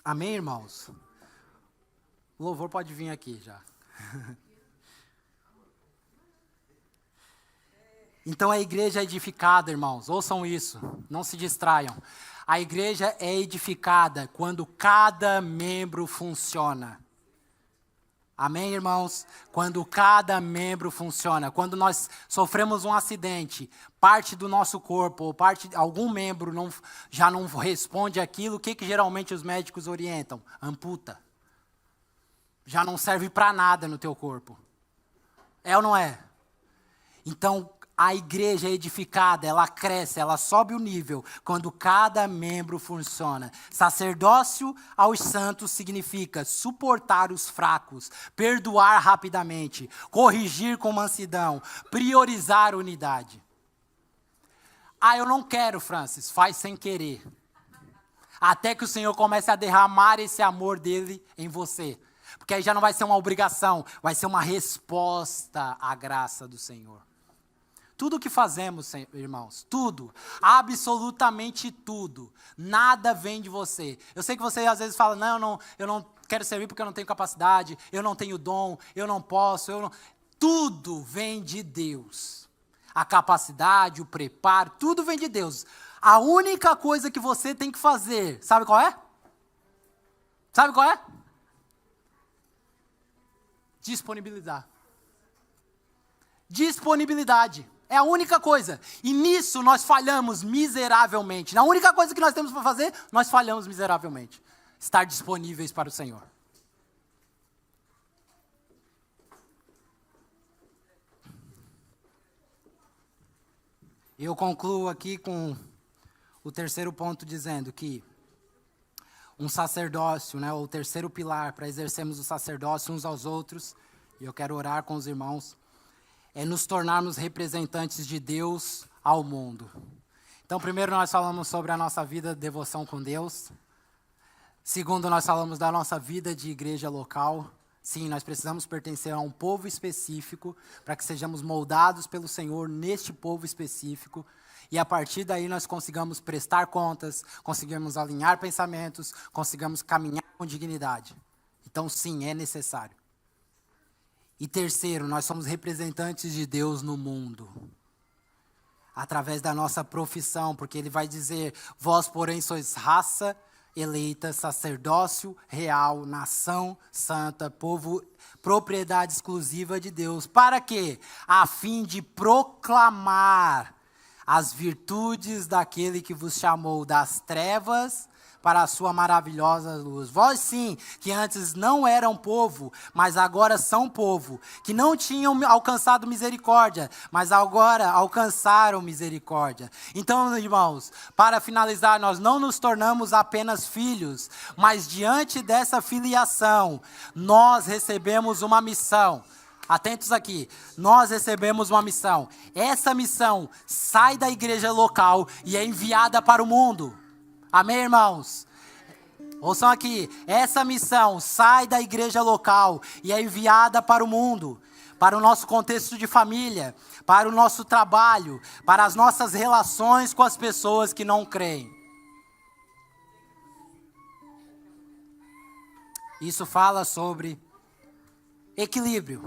Amém, irmãos? O louvor pode vir aqui já. Então a igreja é edificada, irmãos. Ouçam isso, não se distraiam. A igreja é edificada quando cada membro funciona. Amém, irmãos? Quando cada membro funciona. Quando nós sofremos um acidente, parte do nosso corpo, ou algum membro já não responde aquilo, o que geralmente os médicos orientam? Amputa. Já não serve para nada no teu corpo. É ou não é? Então, A igreja é edificada, ela cresce, ela sobe o nível quando cada membro funciona. Sacerdócio aos santos significa suportar os fracos, perdoar rapidamente, corrigir com mansidão, priorizar unidade. Ah, eu não quero, Francis, faz sem querer. Até que o Senhor comece a derramar esse amor dele em você. Porque aí já não vai ser uma obrigação, vai ser uma resposta à graça do Senhor. Tudo o que fazemos, irmãos, tudo, absolutamente tudo, nada vem de você. Eu sei que você às vezes fala, não, eu não quero servir porque eu não tenho capacidade, eu não tenho dom, eu não posso, Tudo vem de Deus. A capacidade, o preparo, tudo vem de Deus. A única coisa que você tem que fazer, sabe qual é? Sabe qual é? Disponibilizar. Disponibilidade. É a única coisa. E nisso nós falhamos miseravelmente. Na única coisa que nós temos para fazer, nós falhamos miseravelmente. Estar disponíveis para o Senhor. Eu concluo aqui com o terceiro ponto dizendo que um sacerdócio, né, o terceiro pilar para exercermos o sacerdócio uns aos outros, e eu quero orar com os irmãos, é nos tornarmos representantes de Deus ao mundo. Então, primeiro nós falamos sobre a nossa vida de devoção com Deus. Segundo, nós falamos da nossa vida de igreja local. Sim, nós precisamos pertencer a um povo específico para que sejamos moldados pelo Senhor neste povo específico. E a partir daí nós consigamos prestar contas, conseguimos alinhar pensamentos, consigamos caminhar com dignidade. Então, sim, é necessário. E terceiro, nós somos representantes de Deus no mundo. Através da nossa profissão, porque ele vai dizer, vós, porém, sois raça eleita, sacerdócio real, nação santa, povo, propriedade exclusiva de Deus. Para quê? A fim de proclamar as virtudes daquele que vos chamou das trevas para a sua maravilhosa luz. Vós sim, que antes não eram povo, mas agora são povo, que não tinham alcançado misericórdia, mas agora alcançaram misericórdia. Então, irmãos, para finalizar, nós não nos tornamos apenas filhos, mas diante dessa filiação, nós recebemos uma missão. Atentos aqui, nós recebemos uma missão. Essa missão sai da igreja local e é enviada para o mundo. Amém, irmãos? Ouçam aqui, essa missão sai da igreja local e é enviada para o mundo, para o nosso contexto de família, para o nosso trabalho, para as nossas relações com as pessoas que não creem. Isso fala sobre equilíbrio.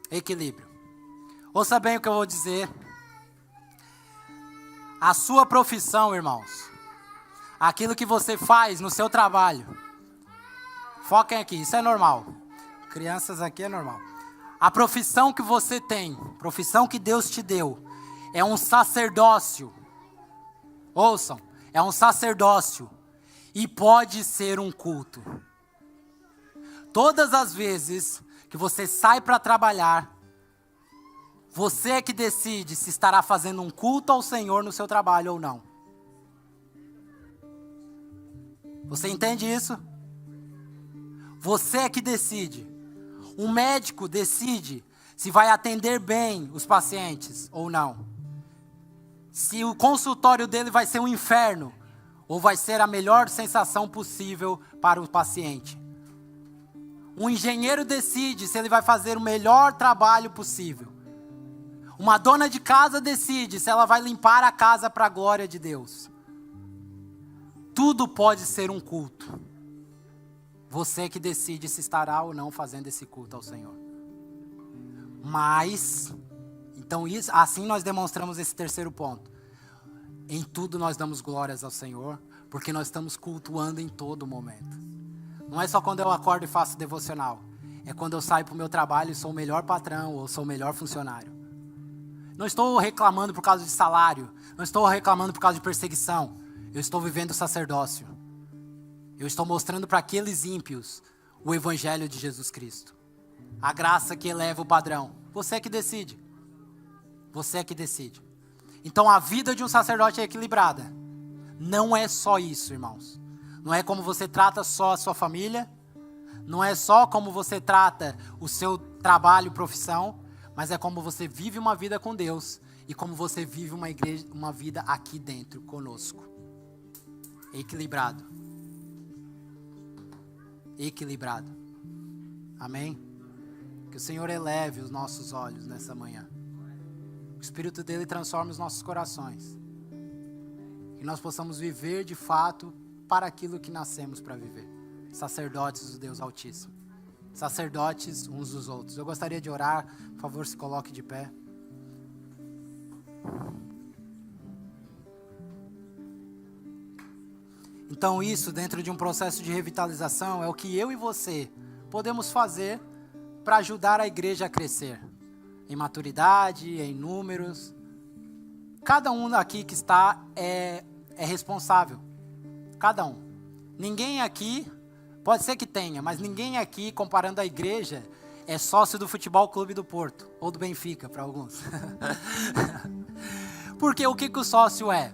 Equilíbrio. Ouça bem o que eu vou dizer. A sua profissão, irmãos, aquilo que você faz no seu trabalho, foquem aqui, isso é normal. Crianças aqui é normal. A profissão que você tem, profissão que Deus te deu, é um sacerdócio. Ouçam, é um sacerdócio e pode ser um culto. Todas as vezes que você sai para trabalhar, você é que decide se estará fazendo um culto ao Senhor no seu trabalho ou não. Você entende isso? Você é que decide. Um médico decide se vai atender bem os pacientes ou não. Se o consultório dele vai ser um inferno ou vai ser a melhor sensação possível para o paciente. Um engenheiro decide se ele vai fazer o melhor trabalho possível. Uma dona de casa decide se ela vai limpar a casa para a glória de Deus. Tudo pode ser um culto. Você que decide se estará ou não fazendo esse culto ao Senhor. Mas, então assim nós demonstramos esse terceiro ponto. Em tudo nós damos glórias ao Senhor, porque nós estamos cultuando em todo momento. Não é só quando eu acordo e faço devocional. É quando eu saio para o meu trabalho e sou o melhor patrão ou sou o melhor funcionário. Não estou reclamando por causa de salário. Não estou reclamando por causa de perseguição. Eu estou vivendo o sacerdócio. Eu estou mostrando para aqueles ímpios o evangelho de Jesus Cristo. A graça que eleva o padrão. Você é que decide. Você é que decide. Então a vida de um sacerdote é equilibrada. Não é só isso, irmãos. Não é como você trata só a sua família. Não é só como você trata o seu trabalho e profissão. Mas é como você vive uma vida com Deus. E como você vive uma vida aqui dentro, conosco. Equilibrado. Equilibrado. Amém? Que o Senhor eleve os nossos olhos nessa manhã. O Espírito dele transforme os nossos corações. Que nós possamos viver de fato para aquilo que nascemos para viver. Sacerdotes do Deus Altíssimo. Sacerdotes uns dos outros. Eu gostaria de orar. Por favor, se coloque de pé. Então isso, dentro de um processo de revitalização, é o que eu e você podemos fazer para ajudar a igreja a crescer. Em maturidade, em números. Cada um aqui que está é responsável. Cada um. Ninguém aqui, pode ser que tenha, mas ninguém aqui, comparando a igreja, é sócio do Futebol Clube do Porto. Ou do Benfica, para alguns. Porque o que o sócio é?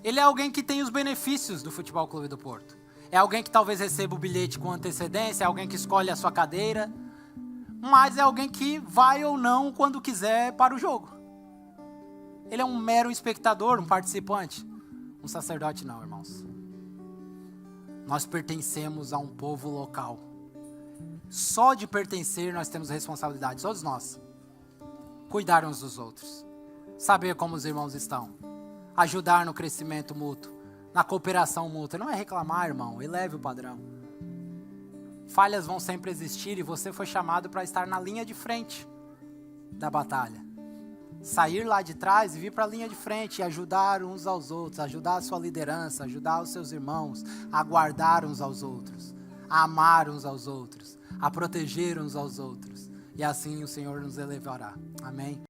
Ele é alguém que tem os benefícios do Futebol Clube do Porto. É alguém que talvez receba o bilhete com antecedência, é alguém que escolhe a sua cadeira, mas é alguém que vai ou não, quando quiser, para o jogo. Ele é um mero espectador, um participante. Um sacerdote não, irmãos. Nós pertencemos a um povo local. Só de pertencer nós temos responsabilidade, todos nós. Cuidar uns dos outros. Saber como os irmãos estão. Ajudar no crescimento mútuo, na cooperação mútua. Não é reclamar, irmão, eleve o padrão. Falhas vão sempre existir e você foi chamado para estar na linha de frente da batalha. Sair lá de trás e vir para a linha de frente e ajudar uns aos outros, ajudar a sua liderança, ajudar os seus irmãos, a guardar uns aos outros, a amar uns aos outros, a proteger uns aos outros. E assim o Senhor nos elevará. Amém?